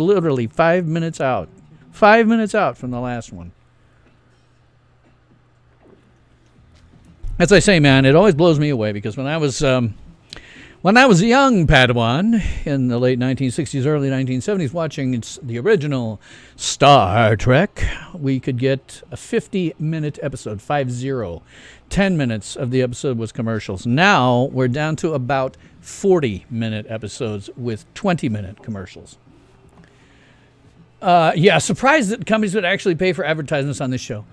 literally 5 minutes out. 5 minutes out from the last one. As I say, man, it always blows me away because when I was a young Padawan in the late 1960s, early 1970s, watching the original Star Trek, we could get a 50-minute episode, 50. 10 minutes of the episode was commercials. Now we're down to about 40-minute episodes with 20-minute commercials. Surprised that companies would actually pay for advertisements on this show.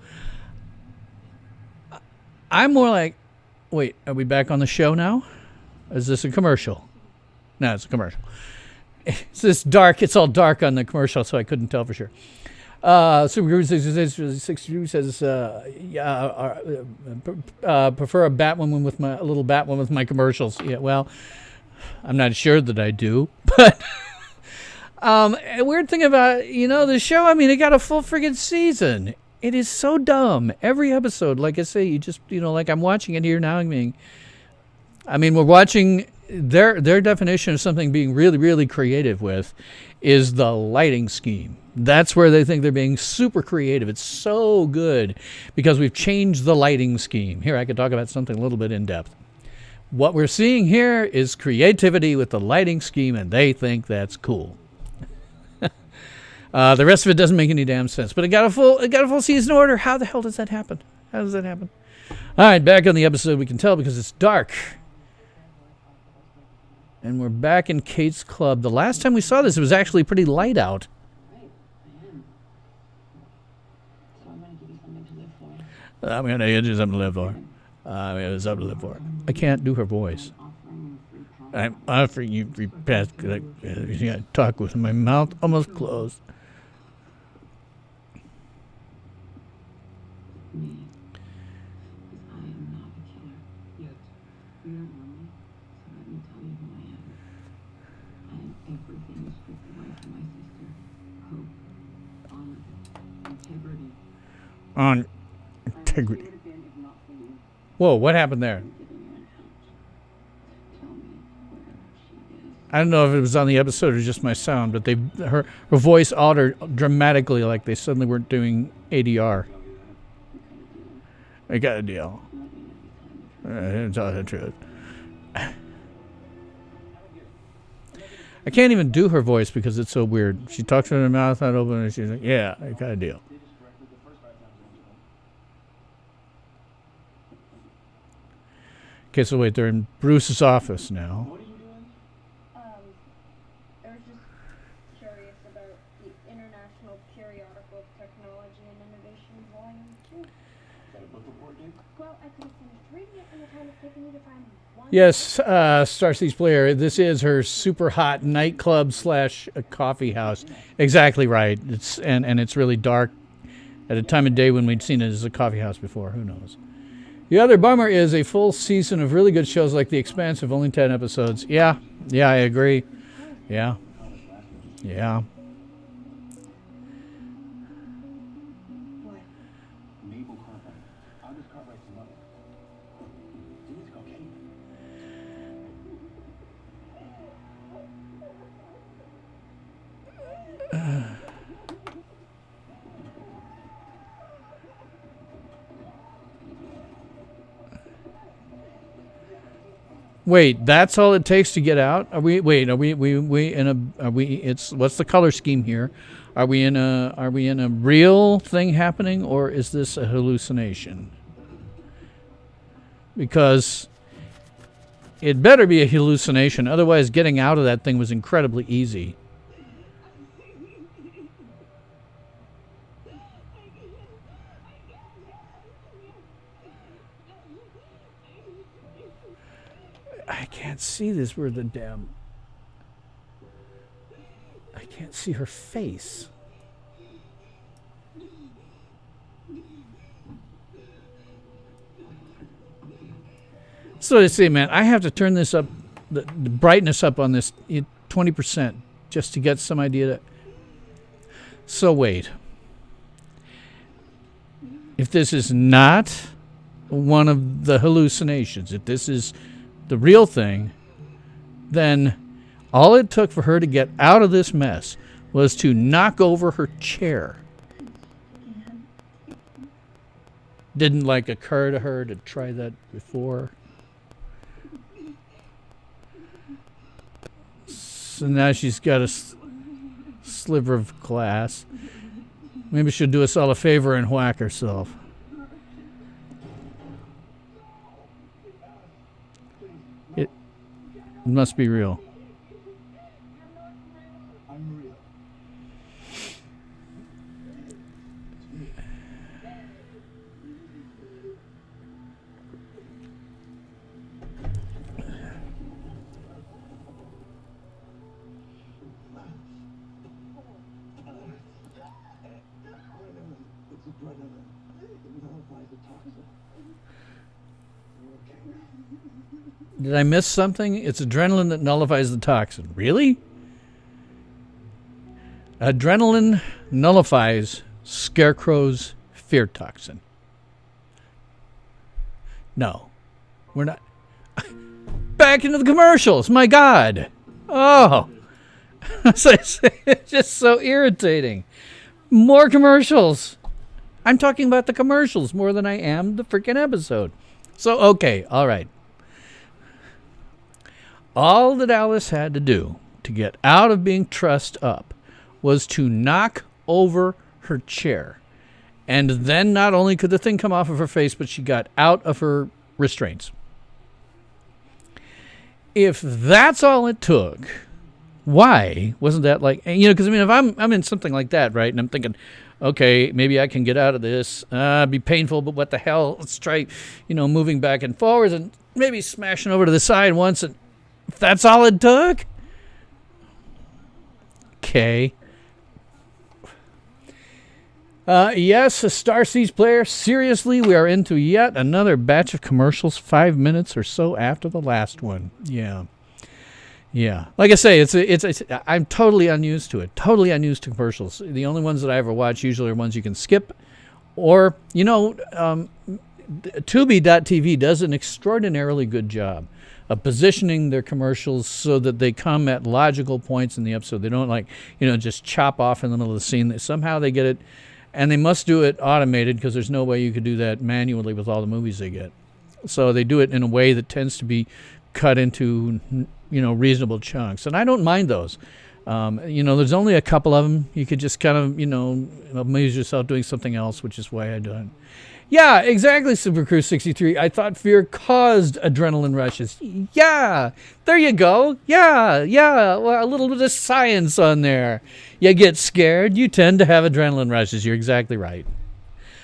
I'm more like, wait, are we back on the show now? Is this a commercial? No, it's a commercial. It's this dark. It's all dark on the commercial, so I couldn't tell for sure. Super Guru 62 says, prefer a Batwoman with a little Batwoman with my commercials. Yeah, well, I'm not sure that I do, but a weird thing about the show. I mean, it got a full friggin' season. It is so dumb. Every episode, like I say, you just like I'm watching it here now. We're watching their definition of something being really, really creative with is the lighting scheme. That's where they think they're being super creative. It's so good because we've changed the lighting scheme. Here, I could talk about something a little bit in depth. What we're seeing here is creativity with the lighting scheme, and they think that's cool. The rest of it doesn't make any damn sense. But it got a full season order. How the hell does that happen? How does that happen? All right, back on the episode, we can tell because it's dark. And we're back in Kate's club. The last time we saw this, it was actually pretty light out. Right, I am. So I'm going to give you something to live for. I'm going to give you something to live for. Something to live for. I can't do her voice. I'm offering you free pass. I talk with my mouth almost closed. Me. I'm on integrity. Whoa, what happened there? I don't know if it was on the episode or just my sound, but her voice altered dramatically, like they suddenly weren't doing ADR. I got a deal. Tell the truth. I can't even do her voice because it's so weird. She talks with her mouth not open, and she's like, "Yeah, I got a deal." Okay, so wait, they're in Bruce's office now. I was just curious about the International Periodical Technology and Innovation Volume 2. Is that a book report, Dave? Well, I could have finished reading it in the time it's taken me to find one. Yes, Starseeds Player, this is her super hot nightclub / coffee house. Exactly right. It's and it's really dark at a time of day when we'd seen it as a coffee house before. Who knows? The other bummer is a full season of really good shows like The Expanse of only 10 episodes. Yeah, I agree. Yeah. What? Mabel Cartwright. August Cartwright's mother. It's cocaine. Wait, that's all it takes to get out? Are we in a it's what's the color scheme here? Are we in a real thing happening, or is this a hallucination? Because it better be a hallucination, otherwise getting out of that thing was incredibly easy. I can't see this where the damn... I can't see her face. So to say, man, I have to turn this up, the brightness up on this 20% just to get some idea that... So wait. If this is not one of the hallucinations, if this is the real thing, then all it took for her to get out of this mess was to knock over her chair. Didn't like occur to her to try that before. So now she's got a sliver of glass. Maybe she'll do us all a favor and whack herself. It must be real. I'm real. It's adrenaline. It nullifies the toxin. Okay. Did I miss something? It's adrenaline that nullifies the toxin. Really? Adrenaline nullifies Scarecrow's fear toxin. No, we're not. Back into the commercials. My God. Oh. It's just so irritating. More commercials. I'm talking about the commercials more than I am the freaking episode. So, okay, all right. All that Alice had to do to get out of being trussed up was to knock over her chair. And then not only could the thing come off of her face, but she got out of her restraints. If that's all it took, why wasn't that like, because I mean, if I'm in something like that, right, and I'm thinking, okay, maybe I can get out of this, be painful, but what the hell, let's try, moving back and forwards and maybe smashing over to the side once, and if that's all it took, okay. Yes, a Starseeds player. Seriously, we are into yet another batch of commercials 5 minutes or so after the last one. Yeah. Like I say, I'm totally unused to it. Totally unused to commercials. The only ones that I ever watch usually are ones you can skip, Or, Tubi.tv does an extraordinarily good job of positioning their commercials so that they come at logical points in the episode. They don't just chop off in the middle of the scene. Somehow they get it, and they must do it automated because there's no way you could do that manually with all the movies they get. So they do it in a way that tends to be cut into, reasonable chunks. And I don't mind those. There's only a couple of them. You could just kind of, amuse yourself doing something else, which is why I do it. Yeah, exactly, Super Cruise 63. I thought fear caused adrenaline rushes. Yeah, there you go. Yeah. Well, a little bit of science on there. You get scared, you tend to have adrenaline rushes. You're exactly right.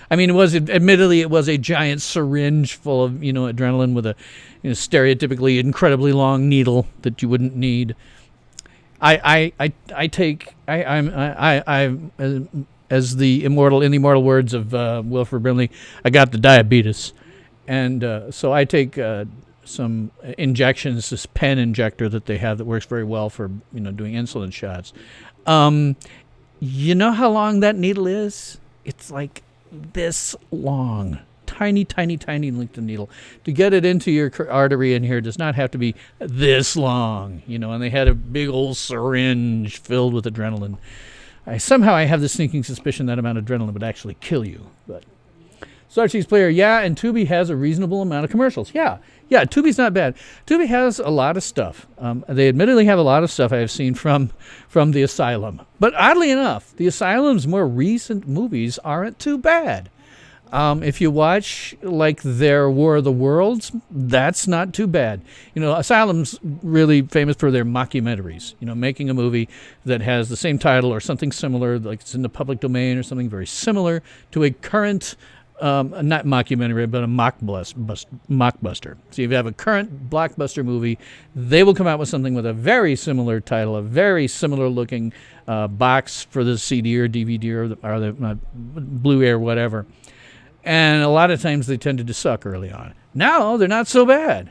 I mean, admittedly, it was a giant syringe full of, adrenaline with a stereotypically incredibly long needle that you wouldn't need. I'm as the immortal words of Wilford Brimley, I got the diabetes, and so I take some injections, this pen injector that they have that works very well for doing insulin shots. You know how long that needle is? It's like this long. Tiny length of needle. To get it into your artery in here does not have to be this long, and they had a big old syringe filled with adrenaline. Somehow I have the sneaking suspicion that amount of adrenaline would actually kill you. But Star Cheese Player, yeah, and Tubi has a reasonable amount of commercials. Yeah, Tubi's not bad. Tubi has a lot of stuff. They admittedly have a lot of stuff I have seen from The Asylum. But oddly enough, The Asylum's more recent movies aren't too bad. If you watch like their War of the Worlds, that's not too bad. Asylum's really famous for their mockumentaries. Making a movie that has the same title or something similar, like it's in the public domain or something very similar to a current, not mockumentary, but a mockbuster. So if you have a current blockbuster movie, they will come out with something with a very similar title, a very similar looking box for the CD or DVD or the Blu-ray or whatever. And a lot of times they tended to suck early on. Now they're not so bad.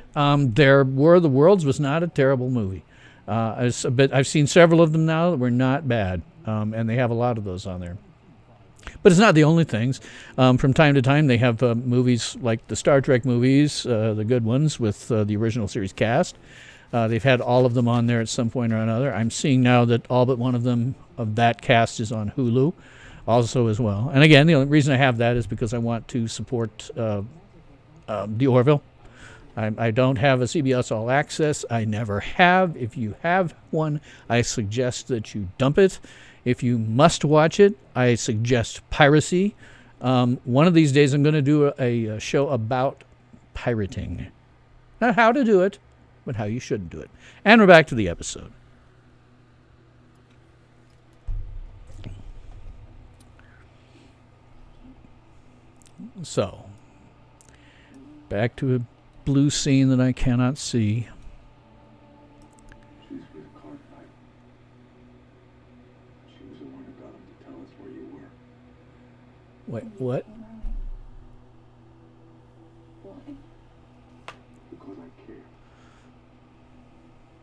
Their War of the Worlds was not a terrible movie. I've seen several of them now that were not bad, and they have a lot of those on there. But it's not the only things. From time to time they have movies like the Star Trek movies, the good ones with the original series cast. They've had all of them on there at some point or another. I'm seeing now that all but one of them of that cast is on Hulu. Also as well. And again, the only reason I have that is because I want to support the Orville. I don't have a CBS All Access. I never have. If you have one, I suggest that you dump it. If you must watch it, I suggest piracy. One of these days I'm going to do a show about pirating. Not how to do it, but how you shouldn't do it. And we're back to the episode. So, back to a blue scene that I cannot see. She's with Clark. She was the one who got him to tell us where you were. Wait, what? Why? Because I care.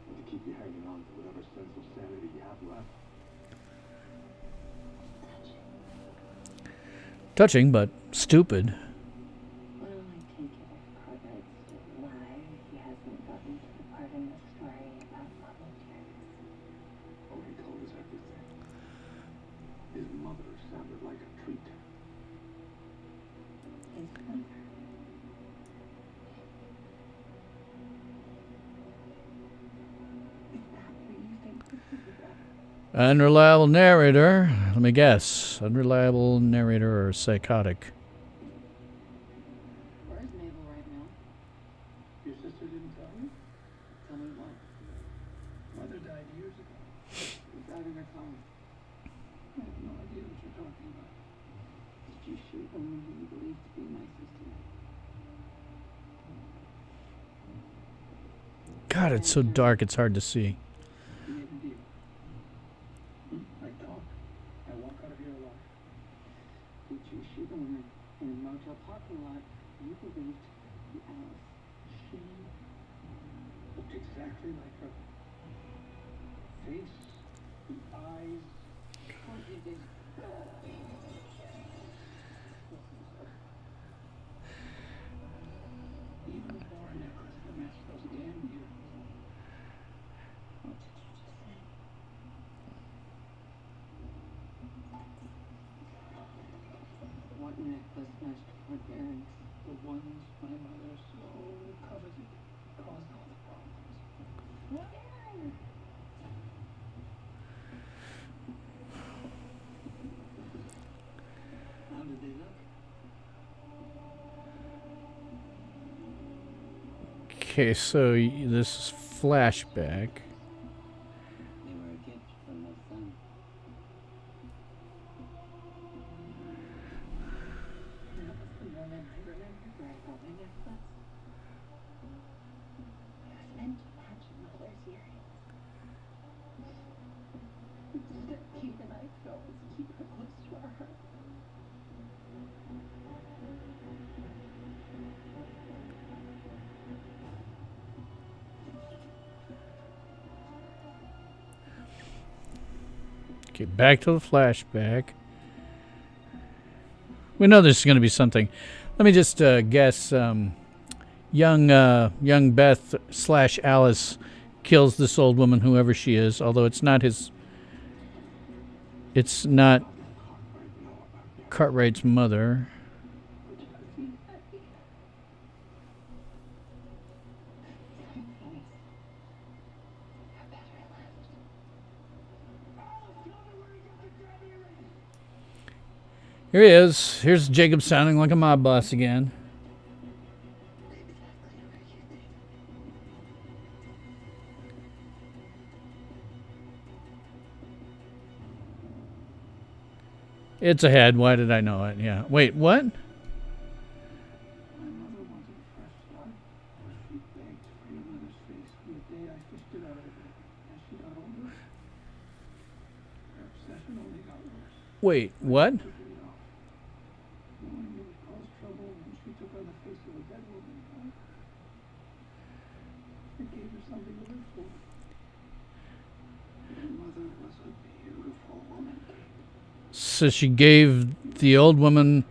And to keep you hanging on to whatever sense of sanity you have left. Touching, but stupid. Well, I take it if Conrad's still alive. He hasn't gotten to the part in the story about Mommy Janice. Oh, he told us everything. His mother sounded like a treat. His mother. Is that what you think this is about? Unreliable narrator. Let me guess. Unreliable narrator or psychotic. Where's Mabel right now? Your sister didn't tell you? Tell me what? Mother died years ago. Who's driving her car? I have no idea what you're talking about. Did you shoot the woman who you believe to be my sister? God, it's so dark it's hard to see. You made a deal. I talk. I walk out of here alive. Did you shoot the woman in a motel parking lot you believed to be Alice? She looked exactly like her. Face, the eyes. Of course you did. what necklace matched her earrings? The ones my mother so coveted caused all the problems. How did they look? Okay, so this is flashback. They were a gift from my son. That was the moment I remembered where I got my necklace. It was meant to match mother's earrings. The key that I felt was to keep her close to our heart. Okay, back to the flashback. We know this is going to be something. Let me just guess. Young Beth / Alice kills this old woman, whoever she is. Although it's not his. It's not Cartwright's mother. Here he is. Here's Jacob sounding like a mob boss again. It's ahead. Why did I know it? Yeah. Wait, what? My mother wanted fresh blood. She begged for your mother's face from the day I fished it out of her. As she got older, her obsession only got worse. Wait, what? Took it off. Knowing it would cause trouble when she took on the face of a dead woman, it gave her something to live for. Your mother was a beautiful woman, Kate. So she gave the old woman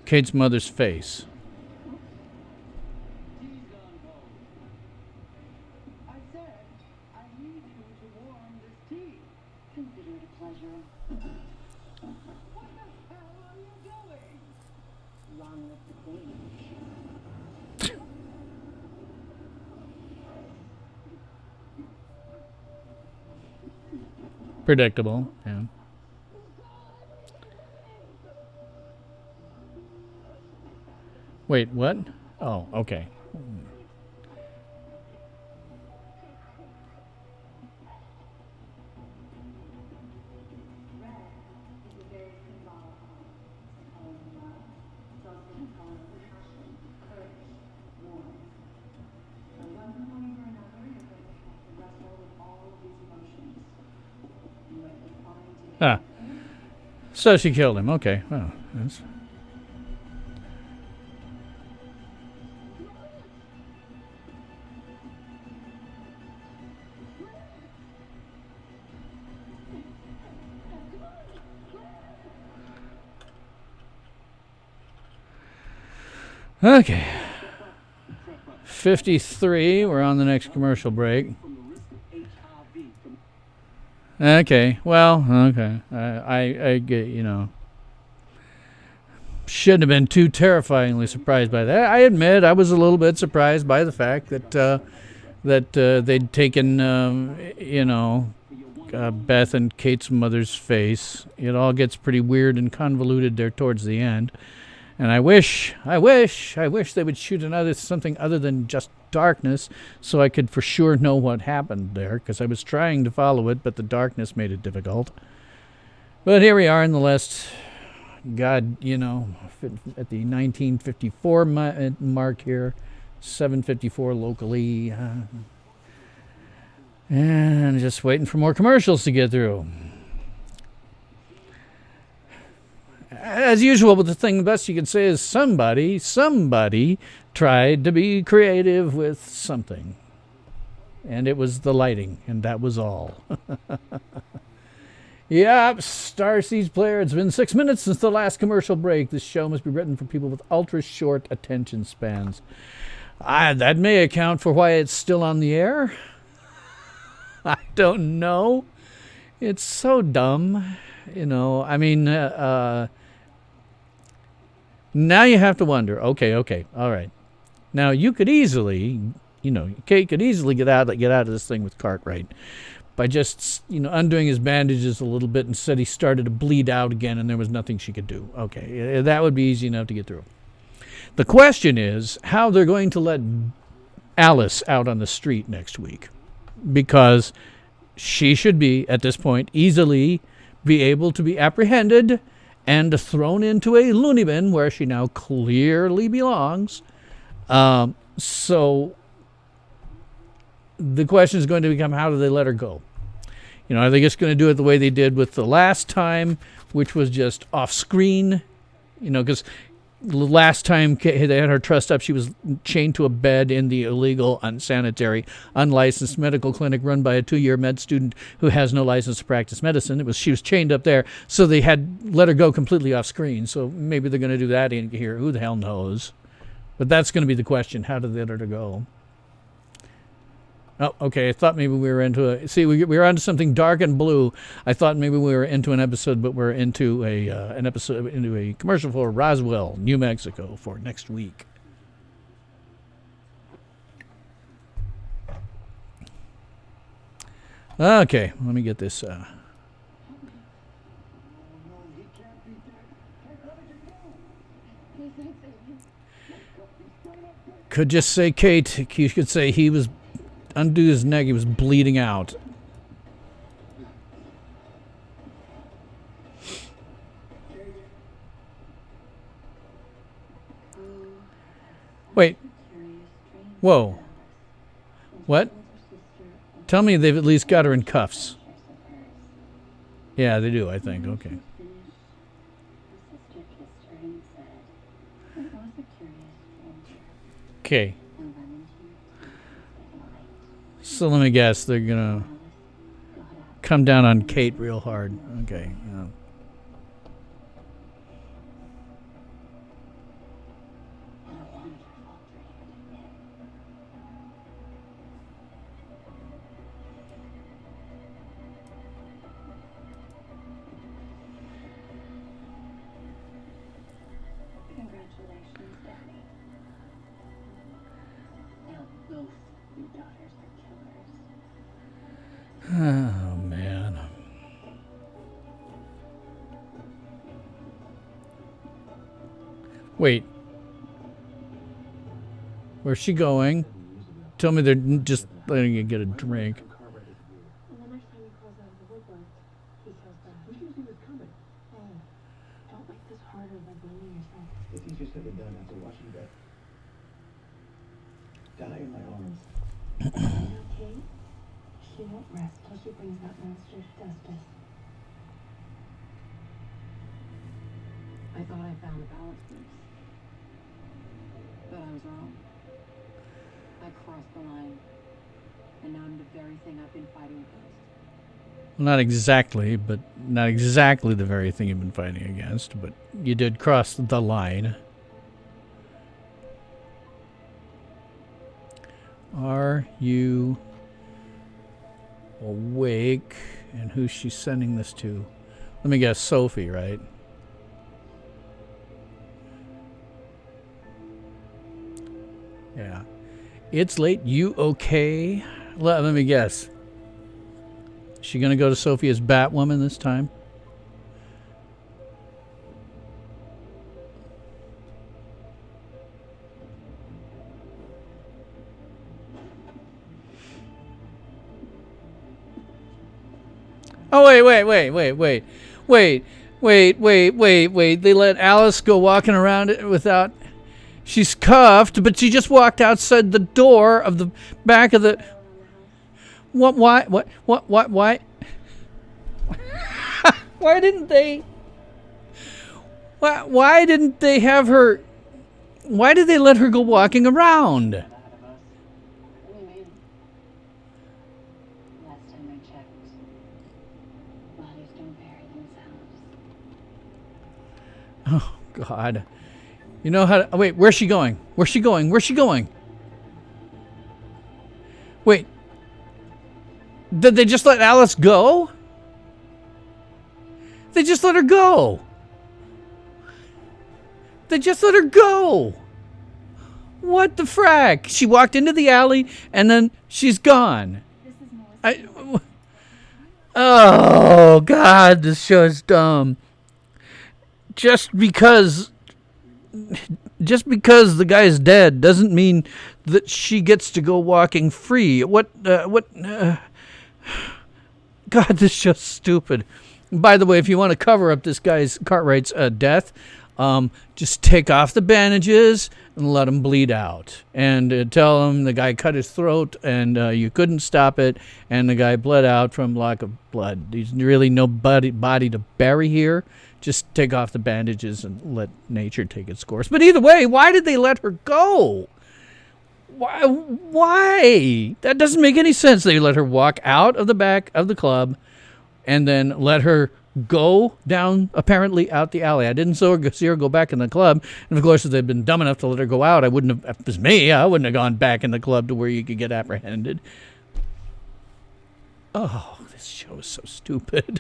Kate's mother's face. Tea's gone cold. I said, I need you to warm this tea. Consider it a pleasure. What the hell are you doing? Wrong with the queen. Predictable, yeah. Wait, what? Oh, okay. Ah. So she killed him. Okay. Well, that's... Okay. 53. We're on the next commercial break. Okay. Well, okay. I get, you know. Shouldn't have been too terrifyingly surprised by that. I admit I was a little bit surprised by the fact that they'd taken, Beth and Kate's mother's face. It all gets pretty weird and convoluted there towards the end. And I wish they would shoot something other than just darkness so I could for sure know what happened there, because I was trying to follow it, but the darkness made it difficult. But here we are in the last, God, at the 1954 mark here, 7:54 locally. And just waiting for more commercials to get through. As usual, but the best you can say is somebody tried to be creative with something. And it was the lighting, and that was all. Yep, Starseeds player, it's been 6 minutes since the last commercial break. This show must be written for people with ultra-short attention spans. That may account for why it's still on the air. I don't know. It's so dumb. Now you have to wonder, okay, all right. Now you could easily, Kate could easily get out of this thing with Cartwright by just, undoing his bandages a little bit, and said he started to bleed out again and there was nothing she could do. Okay, that would be easy enough to get through. The question is how they're going to let Alice out on the street next week, because she should be, at this point, easily be able to be apprehended and thrown into a loony bin where she now clearly belongs. So the question is going to become, how do they let her go? Are they just going to do it the way they did with the last time, which was just off screen? Because last time they had her trussed up, she was chained to a bed in the illegal, unsanitary, unlicensed medical clinic run by a 2-year med student who has no license to practice medicine. She was chained up there, so they had let her go completely off screen. So maybe they're going to do that in here. Who the hell knows? But that's going to be the question. How did they let her go? Oh, okay. I thought maybe we were into we were onto something dark and blue. I thought maybe we were into an episode, but we're into a commercial for Roswell, New Mexico for next week. Okay, let me get this. Could just say Kate. You could say he was. Undo his neck, he was bleeding out. Wait. Whoa. What? Tell me they've at least got her in cuffs. Yeah, they do, I think. Okay. Okay. So let me guess, they're going to come down on Kate real hard. Okay. Yeah. Congratulations, Daddy. Now both your daughters are killers. Oh, man. Wait. Where's she going? Tell me they're just letting you get a drink. And the next time he calls out of the woodwork, he kills them. We knew he was coming. Hey, don't make this harder by blaming yourself. It's easier said than done after watching that. Die in my arms. Okay? She won't rest till she brings that monster to justice. I thought I found the balance piece. But I was wrong. I crossed the line. And now I'm the very thing I've been fighting against. Not exactly, but not exactly the very thing you've been fighting against, but you did cross the line. Are you awake? And who's she sending this to? Let me guess, Sophie, right? Yeah. It's late. You okay? Let me guess. Is she going to go to Sophie as Batwoman this time? Oh, wait. They let Alice go walking around without... She's cuffed, but she just walked outside the door of the back of the... What, why? Why didn't they... Why didn't they have her... Why did they let her go walking around? What do you mean? Last time I checked, bodies don't bury themselves. Oh, God. You know how to... Wait, where's she going? Where's she going? Wait. Did they just let Alice go? They just let her go. They just let her go. What the frack? She walked into the alley and then she's gone. Oh, God, this show is dumb. Just because the guy's dead doesn't mean that she gets to go walking free. God, this show's stupid. By the way, if you want to cover up this guy's Cartwright's death, just take off the bandages and let him bleed out. And tell him the guy cut his throat and you couldn't stop it, and the guy bled out from lack of blood. There's really no body to bury here. Just take off the bandages and let nature take its course. But either way, why did they let her go? Why? That doesn't make any sense. They let her walk out of the back of the club and then let her go down, apparently, out the alley. I didn't see her go back in the club. And, of course, if they'd been dumb enough to let her go out, if it was me, I wouldn't have gone back in the club to where you could get apprehended. Oh, this show is so stupid.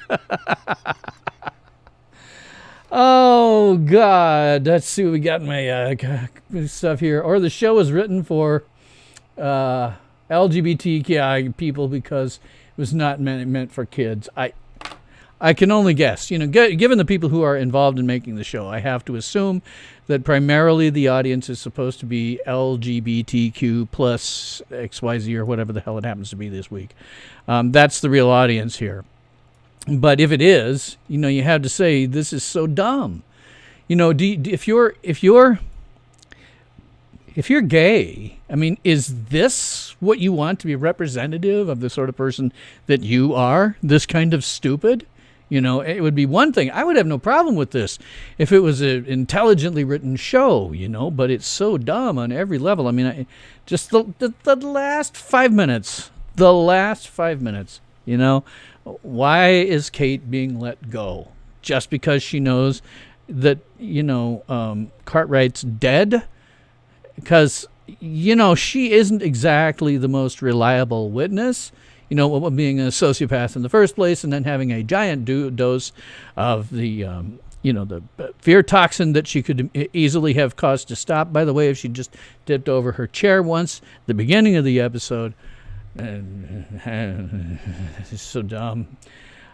Oh, God. Let's see what we got in my stuff here. Or the show is written for LGBTQI people because it was not meant for kids. I can only guess. Given the people who are involved in making the show, I have to assume that primarily the audience is supposed to be LGBTQ plus XYZ or whatever the hell it happens to be this week. That's the real audience here. But if it is, you have to say this is so dumb. If you're gay, I mean, is this what you want to be representative of the sort of person that you are? This kind of stupid? It would be one thing. I would have no problem with this if it was an intelligently written show, but it's so dumb on every level. I mean, just the last 5 minutes, why is Kate being let go? Just because she knows that, Cartwright's dead? Because, she isn't exactly the most reliable witness. Being a sociopath in the first place and then having a giant dose of the, the fear toxin that she could easily have caused to stop. By the way, if she just tipped over her chair once, the beginning of the episode, it's so dumb.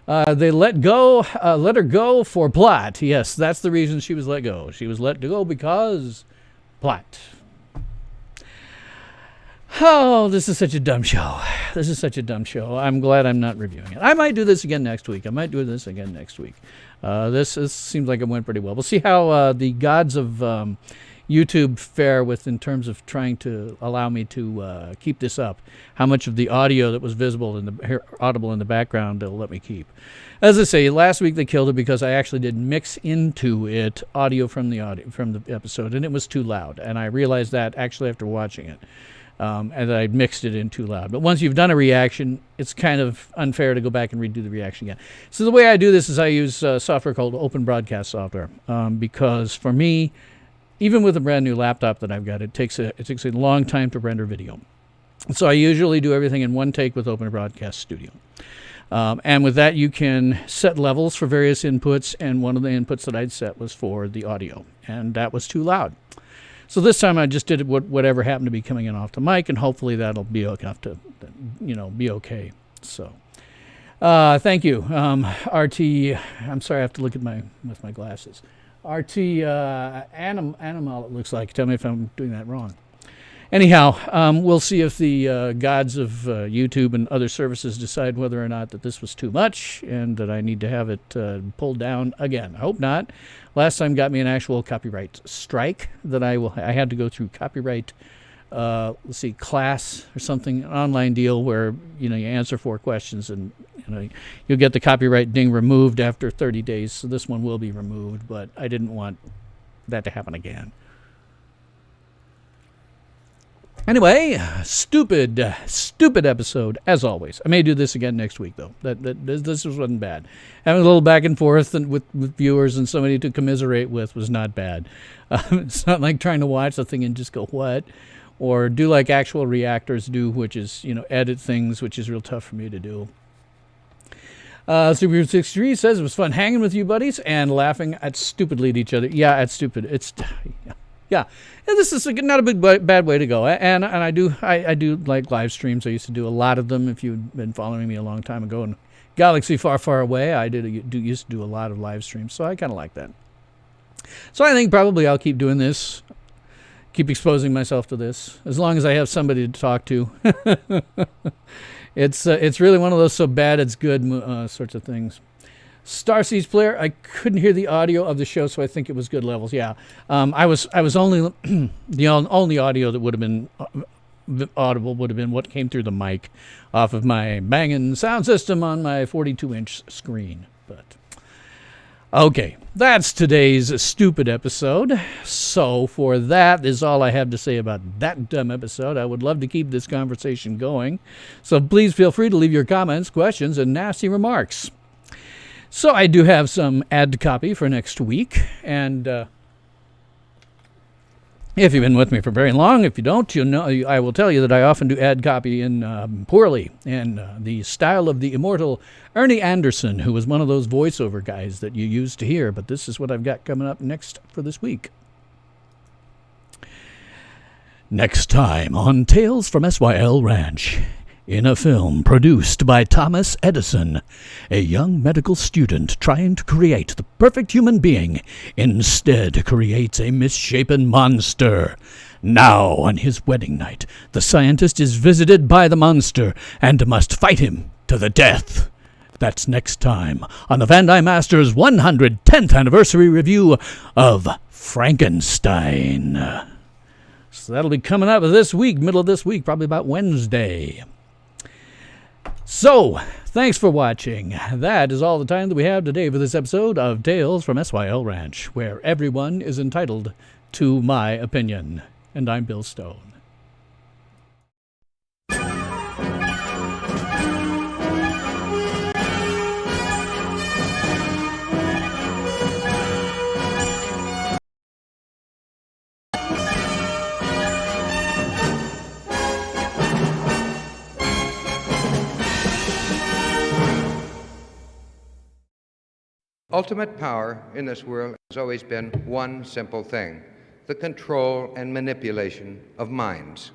They let her go for plot. Yes, that's the reason she was let go. She was let go because plot. Oh, this is such a dumb show. I'm glad I'm not reviewing it. I might do this again next week. This seems like it went pretty well. We'll see how the gods of YouTube fare in terms of trying to allow me to keep this up. How much of the audio that was audible in the background they'll let me keep. As I say, last week they killed it because I actually did mix into it audio from the episode, and it was too loud. And I realized that actually after watching it. And I mixed it in too loud. But once you've done a reaction, it's kind of unfair to go back and redo the reaction again. So the way I do this is I use software called Open Broadcast software because for me, even with a brand new laptop that I've got, it takes a long time to render video. So I usually do everything in one take with Open Broadcast Studio. And with that, you can set levels for various inputs, and one of the inputs that I'd set was for the audio, and that was too loud. So this time I just did whatever happened to be coming in off the mic, and hopefully that'll be enough to, be okay. So, thank you, RT. I'm sorry, I have to look at with my glasses. RT Animal, it looks like. Tell me if I'm doing that wrong. Anyhow, we'll see if the gods of YouTube and other services decide whether or not that this was too much and that I need to have it pulled down again. I hope not. Last time got me an actual copyright strike that I had to go through copyright, class or something, an online deal where, you answer 4 questions and, you'll get the copyright ding removed after 30 days. So this one will be removed, but I didn't want that to happen again. Anyway, stupid episode, as always. I may do this again next week, though. This wasn't bad. Having a little back and forth with viewers and somebody to commiserate with was not bad. It's not like trying to watch the thing and just go, what? Or do like actual reactors do, which is, edit things, which is real tough for me to do. Super63 says it was fun hanging with you buddies and laughing at stupidly at each other. Yeah, at stupid. It's yeah. And this is not a bad way to go. And I do like live streams. I used to do a lot of them. If you've been following me a long time ago in Galaxy Far, Far Away, I used to do a lot of live streams. So I kind of like that. So I think probably I'll keep doing this. Keep exposing myself to this as long as I have somebody to talk to. It's really one of those so bad it's good sorts of things. Starseeds Player, I couldn't hear the audio of the show, so I think it was good levels. Yeah, I was only the only audio that would have been audible would have been what came through the mic off of my banging sound system on my 42-inch screen. But okay, that's today's stupid episode. So for that is all I have to say about that dumb episode. I would love to keep this conversation going. So please feel free to leave your comments, questions, and nasty remarks. So I do have some ad copy for next week. And if you've been with me for very long, if you don't, you know I will tell you that I often do ad copy in poorly, in the style of the immortal Ernie Anderson, who was one of those voiceover guys that you used to hear. But this is what I've got coming up next for this week. Next time on Tales from SYL Ranch. In a film produced by Thomas Edison, a young medical student trying to create the perfect human being instead creates a misshapen monster. Now, on his wedding night, the scientist is visited by the monster and must fight him to the death. That's next time on the Fandi Master's 110th anniversary review of Frankenstein. So that'll be coming up this week, middle of this week, probably about Wednesday. So, thanks for watching. That is all the time that we have today for this episode of Tales from SYL Ranch, where everyone is entitled to my opinion. And I'm Bill Stone. Ultimate power in this world has always been one simple thing: the control and manipulation of minds.